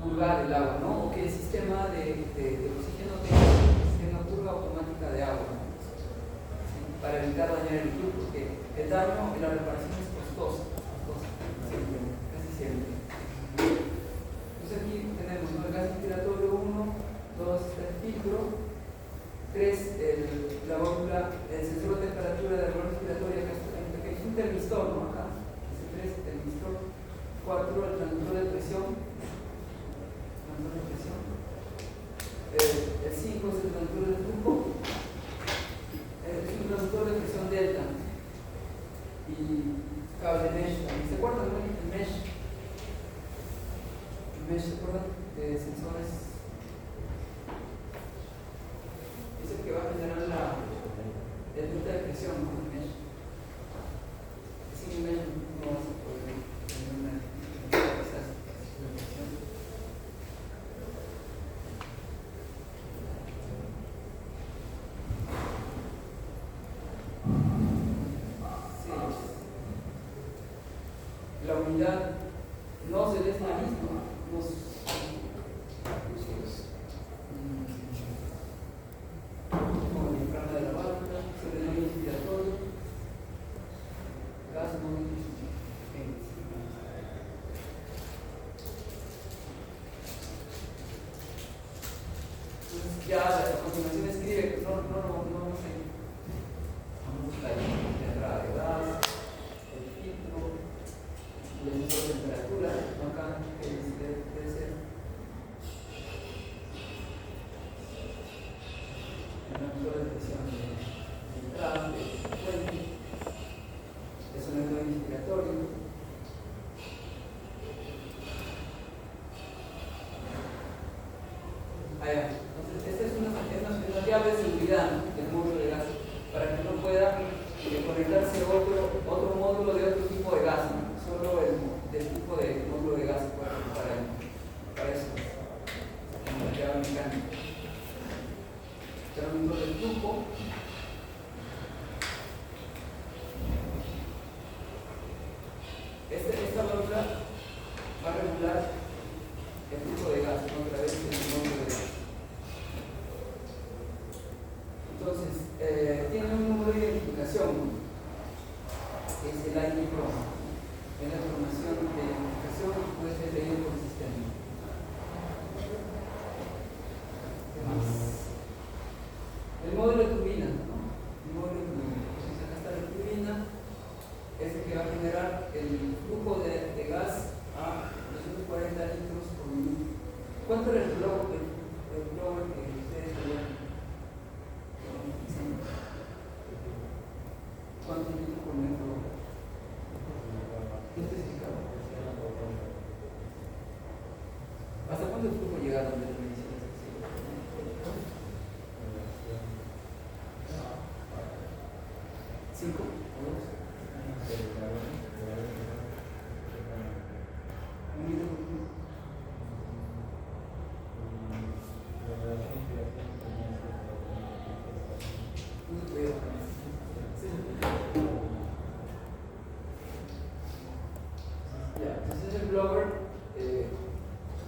purgar el agua, ¿no? O que el sistema de oxígeno tenga purga automática de agua, ¿no? ¿Sí? Para evitar dañar el equipo, porque el daño en la reparación es costoso, siempre, casi siempre. Entonces aquí tenemos, ¿no? El gas inspiratorio 1, 2, el filtro, 3, la válvula, el sensor de temperatura de la válvula inspiratoria, que es un termistor, ¿no? Acá, es el 3, termistor, 4, el transductor de presión, el 5 es el transductor de flujo, es un transductor de presión delta y cable mesh también. ¿Se acuerdan del mesh? El mesh, ¿se acuerdan? De sensores. Es el que va a generar el delta de presión, ¿no? El mesh. Sin mesh no vas a poder tener una presión. La unidad no se les la misma, como el diafragma de la válvula, solenoide inspiratorio, gas móvil. Entonces ya a continuación escribe, no sé, la entrada de gas, el filtro, el sensor de temperatura, acá debe ser el sensor de presión de entrada, de fuente, el solenoide inspiratorio. Entonces, esta es una llave de seguridad, ¿no? Del módulo de gas, para que no pueda conectarse otro módulo de otro tipo de gas, ¿no? Solo del tipo de módulo de gas para eso, como la llave mecánica. Término del flujo. Esta válvula va a regular el flujo de gas, ¿no? A través del módulo de gas. Entonces, tiene un número de identificación, ¿no? Que es el ID Pro. Es la información de identificación que puede ser leído por el sistema. ¿Qué más? El módulo de turbina, ¿no? El módulo de turbina. Entonces, acá está la turbina, es el que va a generar generar el flujo de gas a 240 litros por minuto. ¿Cuánto era el blower que ustedes tenían? ¿Cuántos litros por minuto? ¿Qué especificaba? ¿Hasta cuándo el flujo llegaron de la medición? ¿5 o 2? ¿Un minuto por minuto? No se puede bajar. Ya, entonces el blower,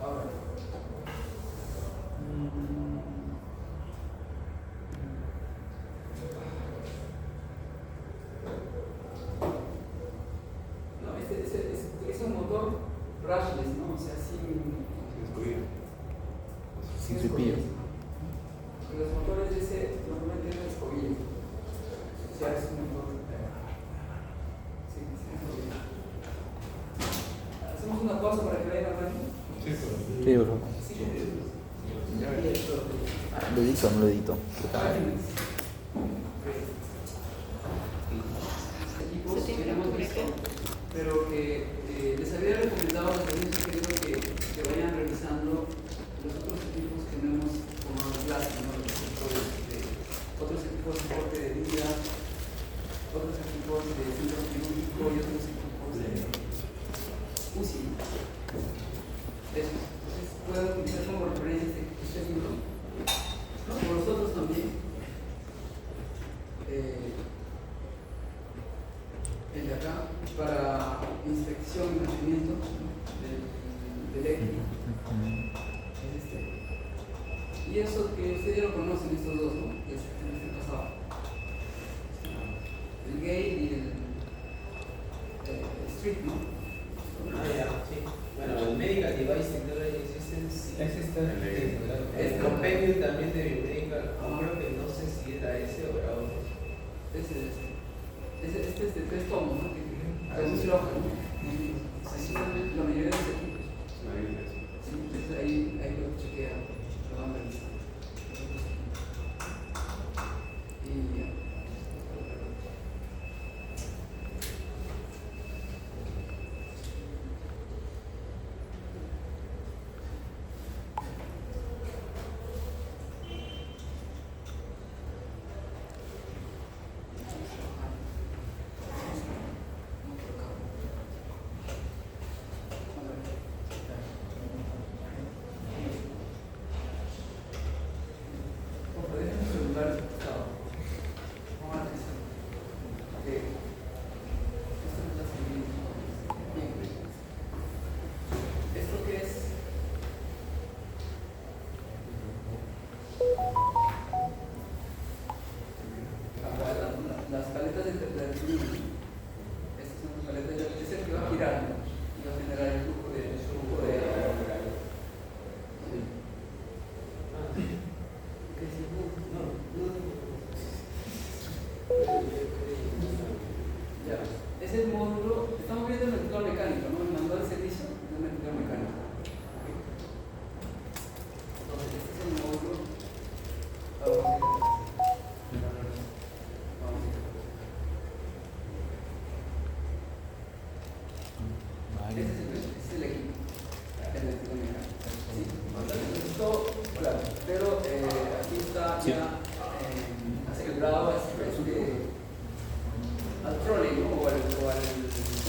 ahora. No, es un motor brushless, ¿no? O sea, sin cepillo. Los motores de ese normalmente no escobillan. O sea, es un motor. Sí, escobillan. Hacemos una pausa para que vayan hablando. Sí, por favor. Lo edito, no lo edito. Equipos que hemos visto, pero que les había recomendado a los servicios que vayan revisando los otros equipos que no hemos tomado clase, ¿no? Otros equipos de soporte de vida, otros equipos de centro quirúrgico y otros equipos de UCI. Eso. Entonces pueden utilizar como referencia este libro. Por nosotros también. El de acá para inspección y mantenimiento del equipo. Es este. Y eso que ustedes ya lo conocen, estos dos, ¿no? Que es el pasado. El gate y el street, ¿no? Ya, sí. Bueno, el Medical Device Technology Systems es compendio también de Biomedical. Creo que no sé si era ese o era otro. Este es de 3 tomos, ¿no? Que es un flojo, ¿no? La mayoría de los equipos. Sí, entonces ahí lo chequean, lo van revisando. Y ya. Las paletas de terpilina, estas son las paletas de es el que va a girar y va a generar el flujo de ya, ese es el módulo, estamos viendo el ventilador mecánico, ¿no? El manual de servicio es un ventilador mecánico. Entonces, este es el módulo. Este es el equipo, el ventilador mecánico. Sí, esto, claro, pero aquí está ya asegurado al trolley, ¿no? O al ¿cómo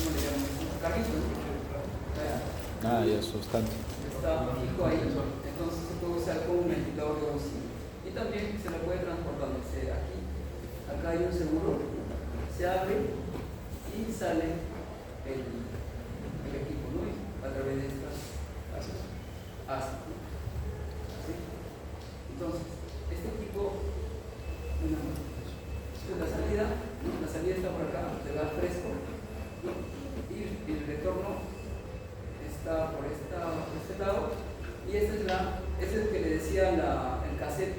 le llaman? Carrito, ¿no? Ya, sustancia. Está fijo ahí, entonces se puede usar como un ventilador de bolsillo. Y también se lo puede transportar, aquí, acá hay un seguro, se abre y sale el equipo, ¿no? A través de estas asas. ¿Sí? Entonces, este equipo, la salida está por acá, de gas fresco, ¿no? Y el retorno está por este lado, y este es el que le decía el cassette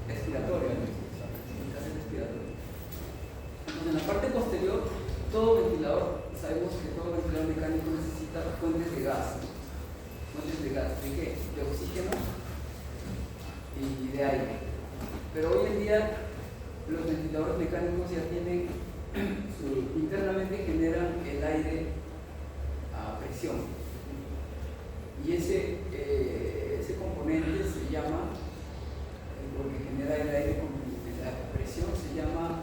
expiratorio, ¿no? El cassette expiratorio. Entonces, en la parte posterior, todo ventilador, sabemos que mecánico necesita fuentes de gas. ¿Fuentes de gas? ¿De qué? De oxígeno y de aire. Pero hoy en día los ventiladores mecánicos ya tienen, internamente generan el aire a presión. Y ese componente se llama, lo que genera el aire con la presión se llama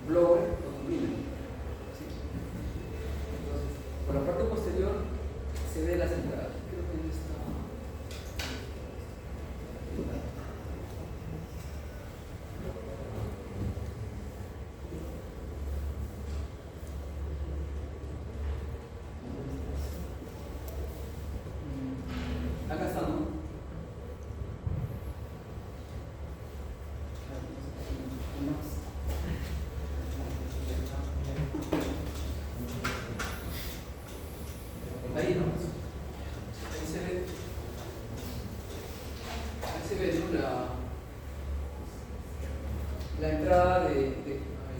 blower o turbina. ¿Sí? Entonces, por la parte posterior se ve las entradas. Creo que no está. Acá está, ¿no? Ahí, ¿no? Ahí se ve, ¿no? La entrada de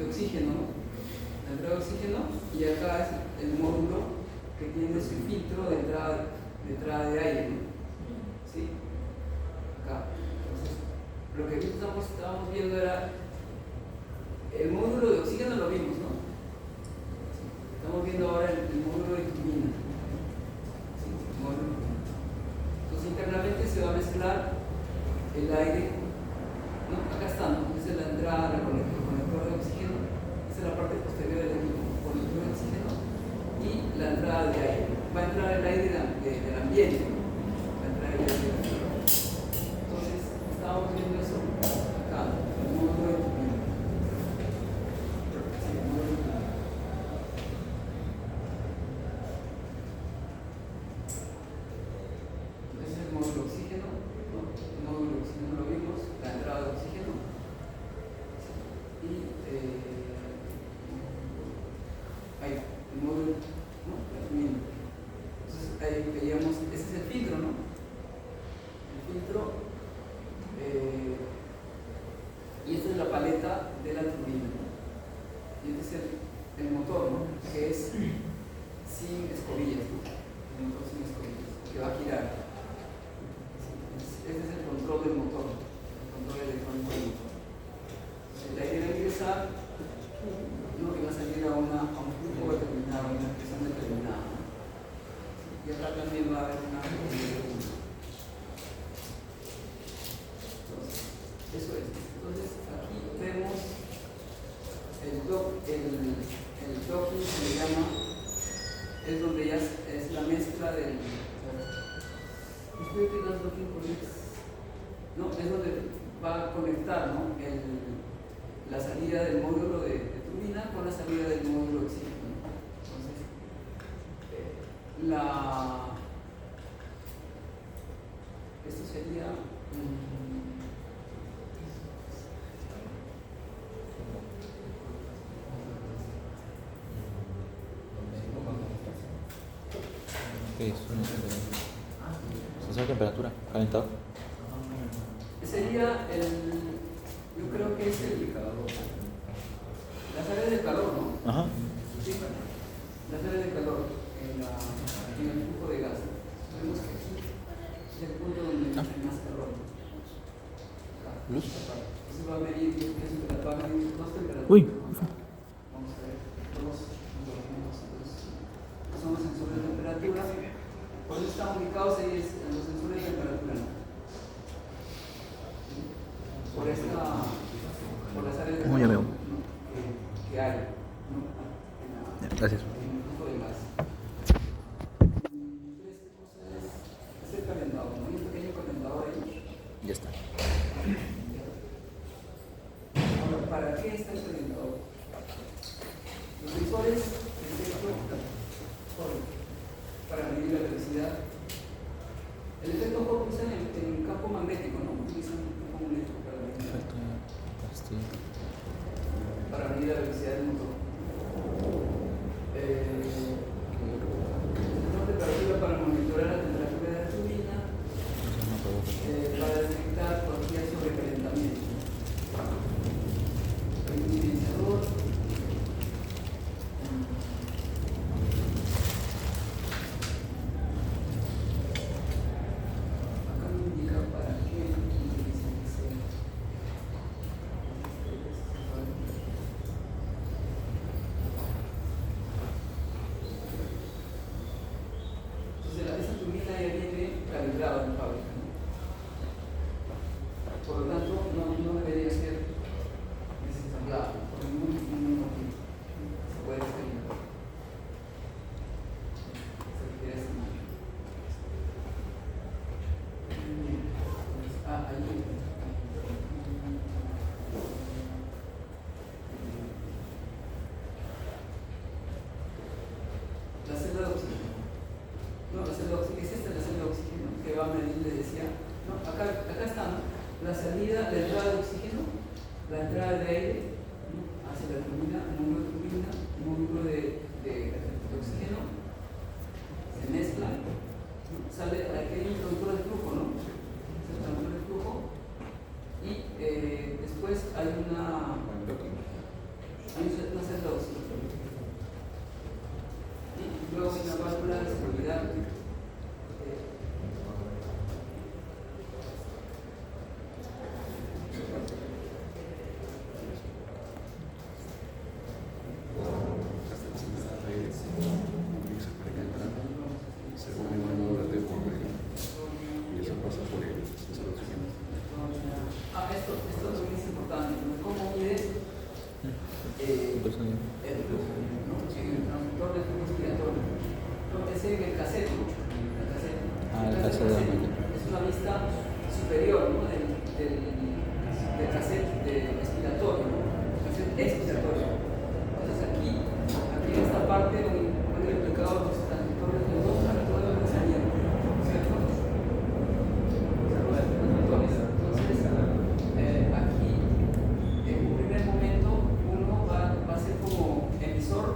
oxígeno, ¿no? La entrada de oxígeno, y acá es el módulo que tiene su filtro de entrada de aire, ¿no? ¿Sí? Acá. Entonces, lo que estábamos viendo era el módulo de oxígeno, lo vimos, ¿no? Estamos viendo ahora el módulo de turbina. ¿Sí? El módulo de turbina. Entonces, internamente se va a mezclar el aire, ¿no? Acá está, ¿no? Esa es la entrada, el conector de oxígeno. Esa es la parte posterior del equipo, conector de oxígeno y la entrada de aire. Va a entrar el aire del ambiente, ¿no? Va a entrar el aire del ambiente. Entonces, estábamos viendo eso acá, el módulo de turbina. Sí, el módulo de turbina. Ese es el módulo de oxígeno, ¿no? El módulo de oxígeno lo vimos, la entrada de oxígeno. Y ahí, el módulo, ¿no? La turbina. Entonces ahí veíamos, ese es el filtro, ¿no? El filtro, y esta es la paleta de la turbina. Y este es el motor, ¿no? Que es sin escobillas, ¿no? El motor sin escobillas, que va a girar. Este es el control del motor, el control electrónico del motor. El aire va a ingresar, ¿no? Y va a salir a un flujo determinado, a una presión determinada. Y acá también va a haber una. Entonces, eso es. Entonces, aquí vemos el docking, se le llama, es donde ya es la mezcla del. Espero que las docking connects, ¿no? Es donde va a conectar, ¿no? La salida del módulo de turbina con la salida del módulo de oxígeno. Entonces, esto sería ¿qué es? ¿Sensor de temperatura? ¿Calentador? sería yo creo que es las áreas de calor, ¿no? Ajá. Sí, las áreas de calor en el flujo de gas. Vemos que aquí es el punto donde hay más calor. Acá. Luz. Entonces va a medir dos temperaturas. Uy. Vamos a ver, estos son los sensores de temperatura. ¿Por dónde están ubicados ahí? En los sensores de temperatura, ¿no? Por las áreas de calor, ya veo. ¿no? que hay, ¿no? Gracias. En el flujo de gas. Esta cosa es el calentador, ¿no? Hay un pequeño calentador ahí. Ya está. Ahora, ¿para qué está el calentador? Los sensores de efecto para medir la velocidad. El efecto Hawking usa en campo magnético, ¿no? Utilizan un campo magnético para medir la velocidad del motor. Una temperatura para monitorar la temperatura de la turbina, para detectar cualquier sobrecalentamiento. El evidenciador, la entrada de oxígeno, la entrada de aire, ¿no? Hacia la turbina, un módulo de oxígeno, se mezcla, ¿no? Sale, aquí hay un control de flujo, ¿no? Es el control de flujo, y después hay una celda de oxígeno. Y luego hay una válvula de seguridad. Esto también es importante, ¿no? ¿Cómo mide el flujo, ¿no? El transductor de flujo respiratorio? Ese en el cassette, ¿no? El cassette es una vista superior, ¿no? del cassette expiratorio, ¿no? El cassette expiratorio. Entonces aquí en esta parte donde he explicado los transductores de dos transductores de pensamiento, ¿cierto?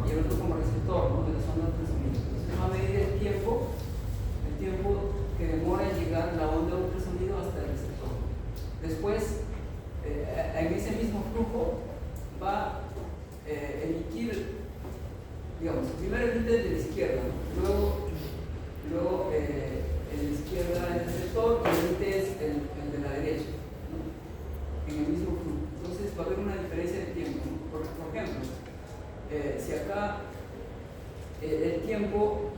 Y el otro como receptor, ¿no? De las ondas de sonido. Entonces va a medir el tiempo que demora en llegar la onda de ultrasonido hasta el receptor. Después, en ese mismo flujo va a emitir, digamos, primero emite el de la izquierda, ¿no? luego el de la izquierda el receptor y el emite es el de la derecha, ¿no? En el mismo flujo. Entonces va a haber una diferencia de tiempo, ¿no? Por ejemplo, si acá el tiempo,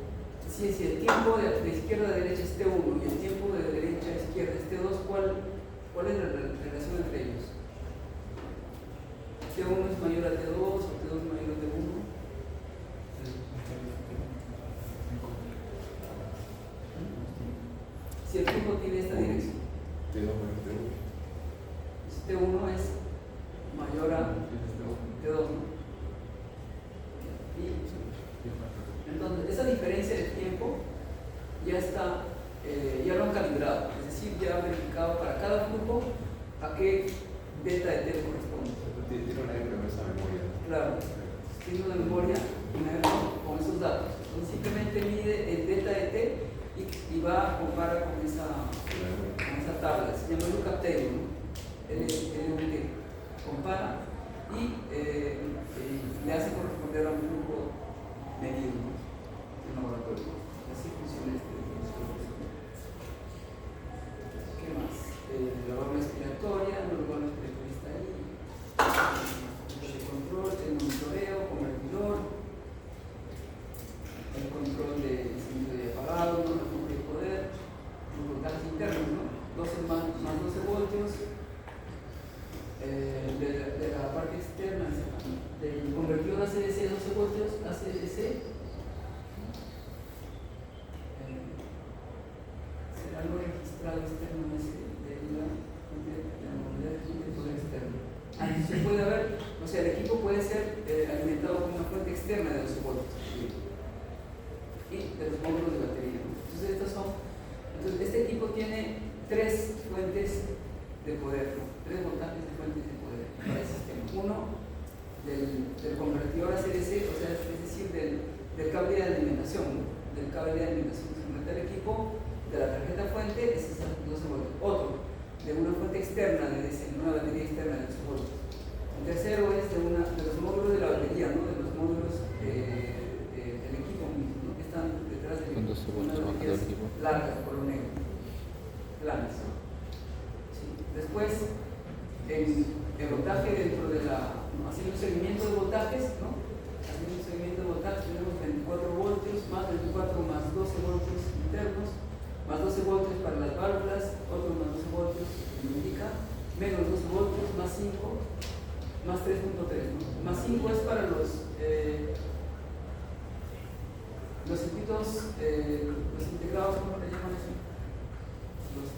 si el tiempo de izquierda a derecha es T1 y el tiempo de derecha a izquierda es T2, ¿cuál es la relación entre ellos? ¿T1 es mayor a T2 o T2 es mayor a T1? Si el flujo tiene esta dirección, T1 es mayor a T2, ¿no? Entonces, esa diferencia de tiempo ya está, ya lo han calibrado, es decir, ya han verificado para cada flujo a qué delta de T corresponde. Tiene una memoria. Claro, tiene una memoria con esos datos. Entonces, simplemente mide el delta de T y va a comparar con esa tabla. Se llama Lookup Table, ¿no? LUT. Compara y le hace corresponder a un flujo medido, ¿no? En laboratorio. Así funciona este proceso. ¿Qué más? La válvula expiratoria, la válvula expiratoria está ahí. El control, el monitoreo, convertidor, el control de encendido y apagado, ¿no? La fuente de poder, los voltajes internos, ¿no? 12 más 12 voltios. De la parte externa del convertidor ACDC 12 voltios, ACDC será algo registrado externo de la modalidad de poder externo. Se puede ver, o sea, el equipo puede ser alimentado con una fuente externa de 12 voltios y de los módulos de batería, ¿no? Entonces este equipo tiene tres fuentes de poder, ¿no? Tres voltajes de fuentes de poder para el sistema. Uno del convertidor ACDC, o sea, es decir, del cable de alimentación, ¿no? Del cable de alimentación que se conecta al equipo, de la tarjeta fuente, es esa 12 voltios. Otro, de una fuente externa, una batería externa de 12 voltios. El tercero es de los módulos de la batería, ¿no? De los módulos del equipo mismo, ¿no? Que están detrás de unas baterías largas, por lo negro, planas. Después, el voltaje dentro de haciendo un seguimiento de voltajes, ¿no? Haciendo un seguimiento de voltajes, tenemos 24 voltios, más 24 más 12 voltios internos, más 12 voltios para las válvulas, otro más 12 voltios, que indica, menos 12 voltios, más 5, más 3.3, ¿no? Más 5 es para los circuitos, los integrados, ¿cómo le llaman eso? Los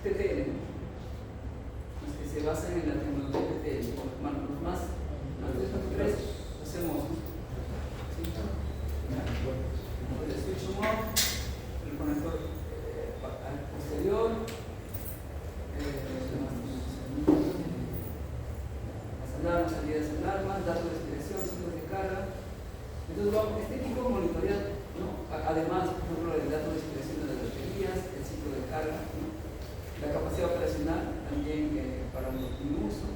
TTL, ¿no? Los que se basan en la tecnología TTL. Bueno, los más 3.3 hacemos, ¿no? ¿Sí? El switch on, el conector posterior, alarma, datos de expiración, ciclos de carga. Entonces, este equipo monitorea, ¿no? Además, por ejemplo, el dato de expiración de las baterías, el ciclo de carga, ¿no? La capacidad operacional también para un óptimo uso.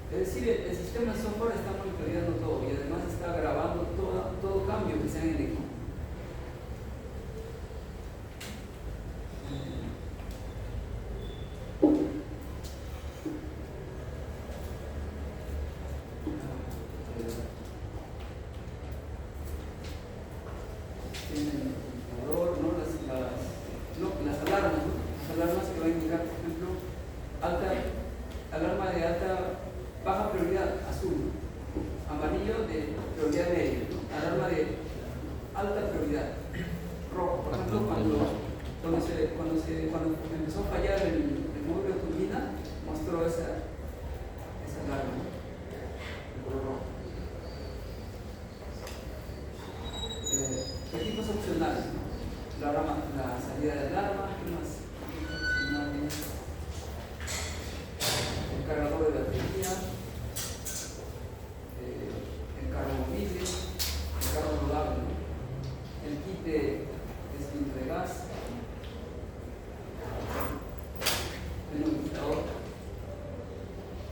Es decir, el sistema de software está monitoreando todo y además está grabando todo cambio que sea en el equipo. Cuando empezó a fallar el módulo de turbina, mostró esa alarma, ¿no? El color rojo. Equipos opcionales, ¿no? La salida de alarma, ¿qué más? Opcionales. El cargador de batería, el carro movible, el carro rodable, ¿no? El kit de cilindro de gas. El humidificador,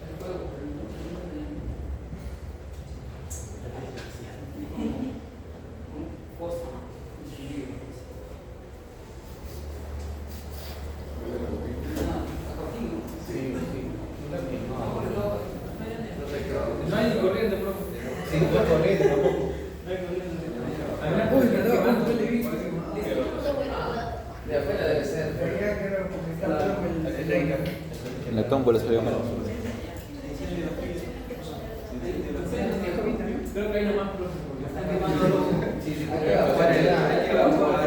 el fuego, un fósforo, un cilindro. No hay corriente, profe. Sí, no hay corriente tampoco. No hay corriente. De afuera debe ser. En la tómbola salió mal. Creo que hay nomás, profe. Están quemando. Sí, sí, Hay que evacuar. Hay que evacuar.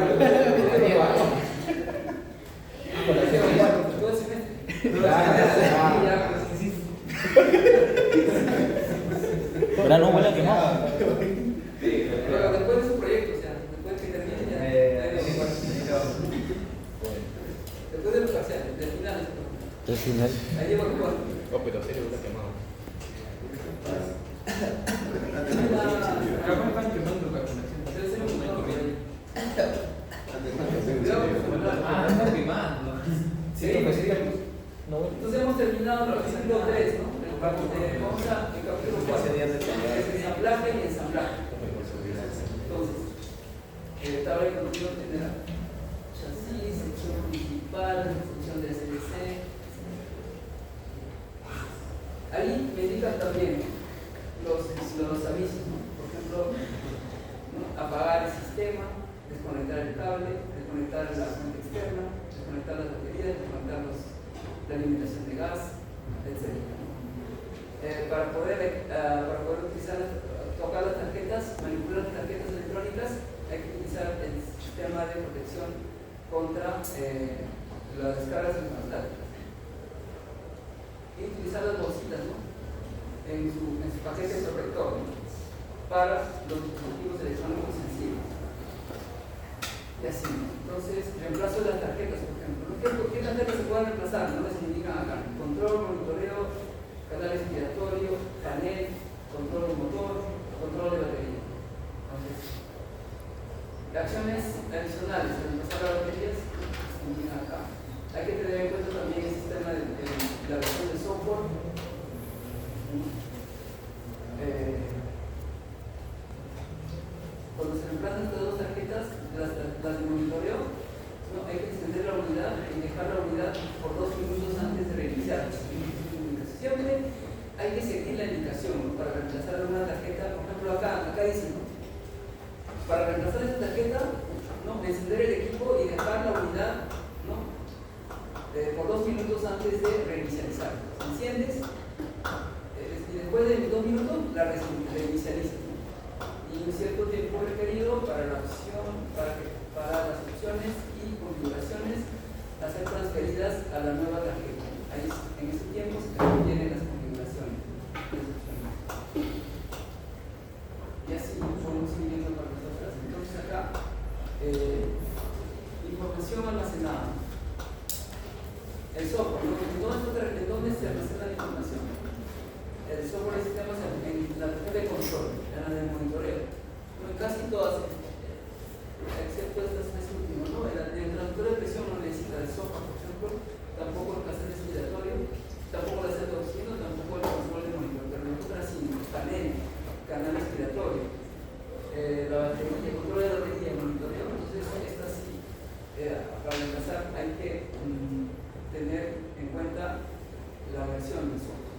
Todo el semestre. Pero no huele a quemado. Pero después de su proyecto, o sea, después que termine ya. Después de los parciales, del final. El final. Ahí lleva el cuarto. Oh, pero serio, está quemado. Capaz están quemando calculación. Debe ser un motor por ahí. Está quemando. Sí, pues sí. Entonces hemos terminado el capítulo 3, ¿no? Vamos a el capítulo 4. Es ensamblaje y ensamblaje. Entonces, tabla de conducción tendrá chasis, sección principal, función de SDC. Ahí me indican también los avisos, ¿no? Por ejemplo, ¿no? Apagar el sistema, desconectar el cable, desconectar la fuente externa, desconectar las baterías, desconectar la alimentación de gas, etc. Para poder tocar las tarjetas, manipular las tarjetas electrónicas, hay que utilizar el sistema de protección contra las descargas informáticas. Y utilizar las bolsitas, ¿no? en su paquete protector, ¿no? Para los dispositivos electrónicos sensibles. Y así, ¿no? Entonces, reemplazo de las tarjetas, por ejemplo. ¿Qué tarjetas se pueden reemplazar? ¿No? Les indican acá: control, monitoreo, canal expiratorio, panel, control de motor, control de batería. Entonces, acciones adicionales, reemplazar las baterías, se indican acá. Hay que tener en cuenta también el sistema de la versión de software. Cuando se reemplazan estas dos tarjetas, las de monitoreo, ¿no? Hay que encender la unidad y dejar la unidad por 2 minutos antes de reiniciar. Siempre hay que seguir la indicación, ¿no? Para reemplazar una tarjeta. Por ejemplo, acá dice, ¿no? Para reemplazar esta tarjeta, ¿no? Encender el equipo y dejar la unidad, ¿no? Por 2 minutos antes de reinicializar. Enciendes y después de 2 minutos la reinicializas, ¿no? Y un cierto tiempo requerido para las opciones y configuraciones a ser transferidas a la nueva tarjeta. Ahí, en ese tiempo se transfieren las configuraciones. Y así vamos siguiendo para nosotras. Entonces acá, información almacenada. El software, ¿no? ¿En dónde se almacena la información? el software de sistemas en la tarjeta de control, en la de monitoreo. En casi todas, excepto estas tres últimas, ¿no? El transductor de presión no necesita el software, por ejemplo, tampoco el cassette respiratorio, tampoco la celda de oxígeno, tampoco el control de monitoreo, pero nosotros sí, canal respiratorio, la batería, el control de la batería, el monitoreo. Entonces, esta sí, para empezar, hay que tener en cuenta la versión del software.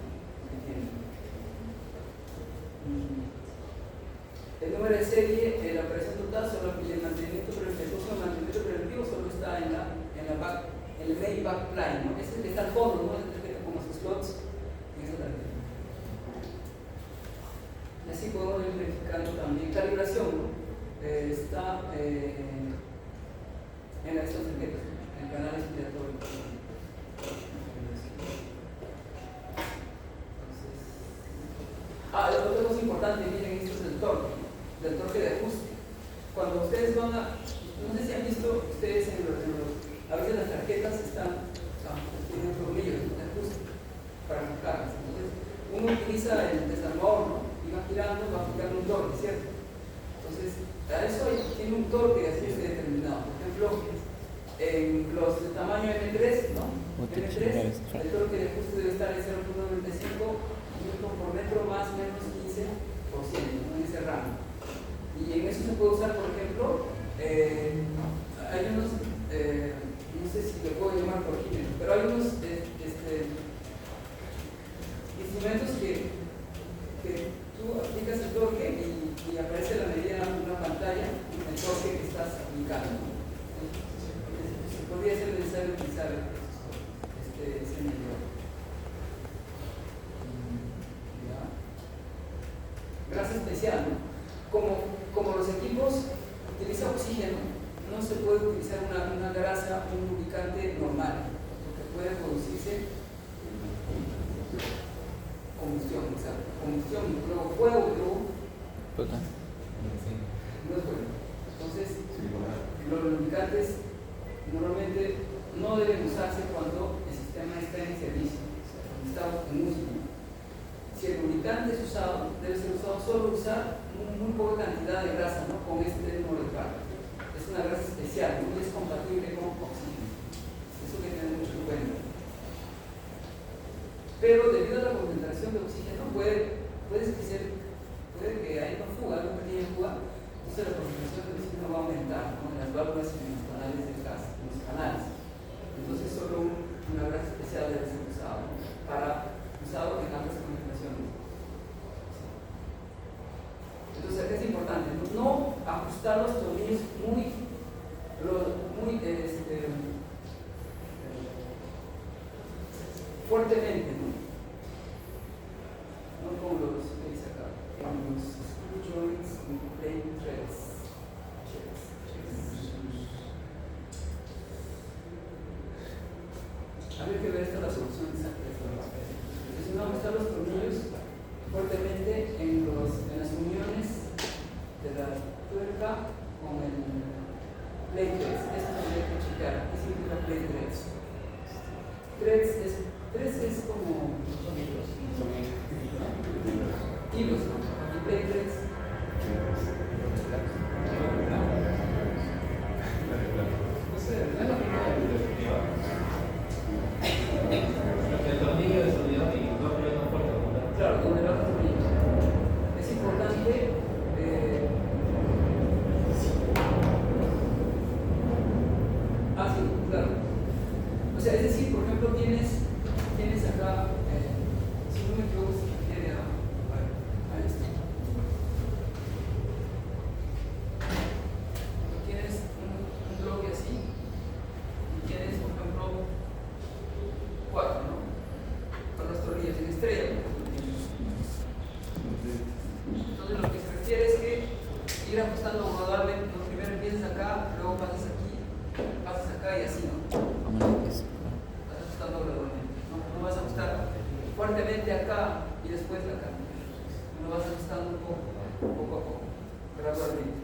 El número de serie, la operación total, solo el mantenimiento preventivo, solo está en el main backplane, ¿no? Es el que está al fondo, ¿no? Es el que como sus slots en esa tarjeta. Así podemos ir verificando también calibración, ¿no? Está en estas tarjetas, en el canal respiratorio. Otra cosa importante, miren, esto es del torque de ajuste. Cuando ustedes van a, no sé si han visto ustedes a veces las tarjetas tienen tornillos de ajuste para ajustearlas. Entonces, uno utiliza el desarmador, ¿no? Y va girando, va aplicando un torque, ¿cierto? Entonces, a eso tiene un torque de ajuste determinado. Por ejemplo, en los de tamaño M3, ¿no? M3, el torque de ajuste debe estar en 0.95 por metro más o menos 15%, ¿no? En ese rango. Y en eso se puede usar, por ejemplo, hay unos, no sé si le puedo llamar por ejemplo, pero hay unos instrumentos que tú aplicas el torque y aparece la medida en una pantalla, el torque que estás aplicando. Entonces, podría ser necesario utilizar ese medidor. Grasa especial, ¿no? Como los equipos utilizan oxígeno, no se puede utilizar una grasa, un lubricante normal, porque puede producirse combustión, y luego fuego, y luego no es bueno. Entonces, los lubricantes normalmente no deben usarse cuando el sistema está en servicio, cuando está en uso. Si el lubricante es usado, debe ser usado solo usar muy poca cantidad de grasa, ¿no? Con este molecular. Es una grasa especial, no es compatible con oxígeno. Eso hay que tener mucho en cuenta. Pero debido a la concentración de oxígeno, puede que haya una fuga, una pequeña fuga, entonces la concentración de oxígeno va a aumentar, ¿no? En las válvulas y en los canales del gas, en los canales. Entonces solo una grasa especial debe ser usada, ¿no? Usado en altas concentraciones. Entonces, ¿qué es importante? No ajustar los tornillos muy fuertemente, ¿no? No como los que dice acá, con los screw joints y plane threads. Habría que ver esta la solución exacta. Entonces, no ajustar los tornillos fuertemente en las uniones de la tuerca con el plate threads. Esto tendría que checar. ¿Qué significa plate threads? Threads es como hilos, ¿no? Y plate threads. No sé, ¿no? El tornillo de solidez y no fuerte. Claro, donde va el tornillo. Es importante sí, claro. O sea, es decir, por ejemplo, tienes acá, si no me equivoco, se refiere a esto. Tienes un bloque así y tienes, por ejemplo, 4, ¿no? Con los tornillos en estrella. Entonces lo que se refiere es que ir ajustando gradualmente, ¿no? Primero empiezas acá, luego pasas aquí, pasas acá y así, ¿no? Vas ajustando gradualmente, no vas a ajustar fuertemente acá y después acá. Lo vas ajustando poco a poco, gradualmente.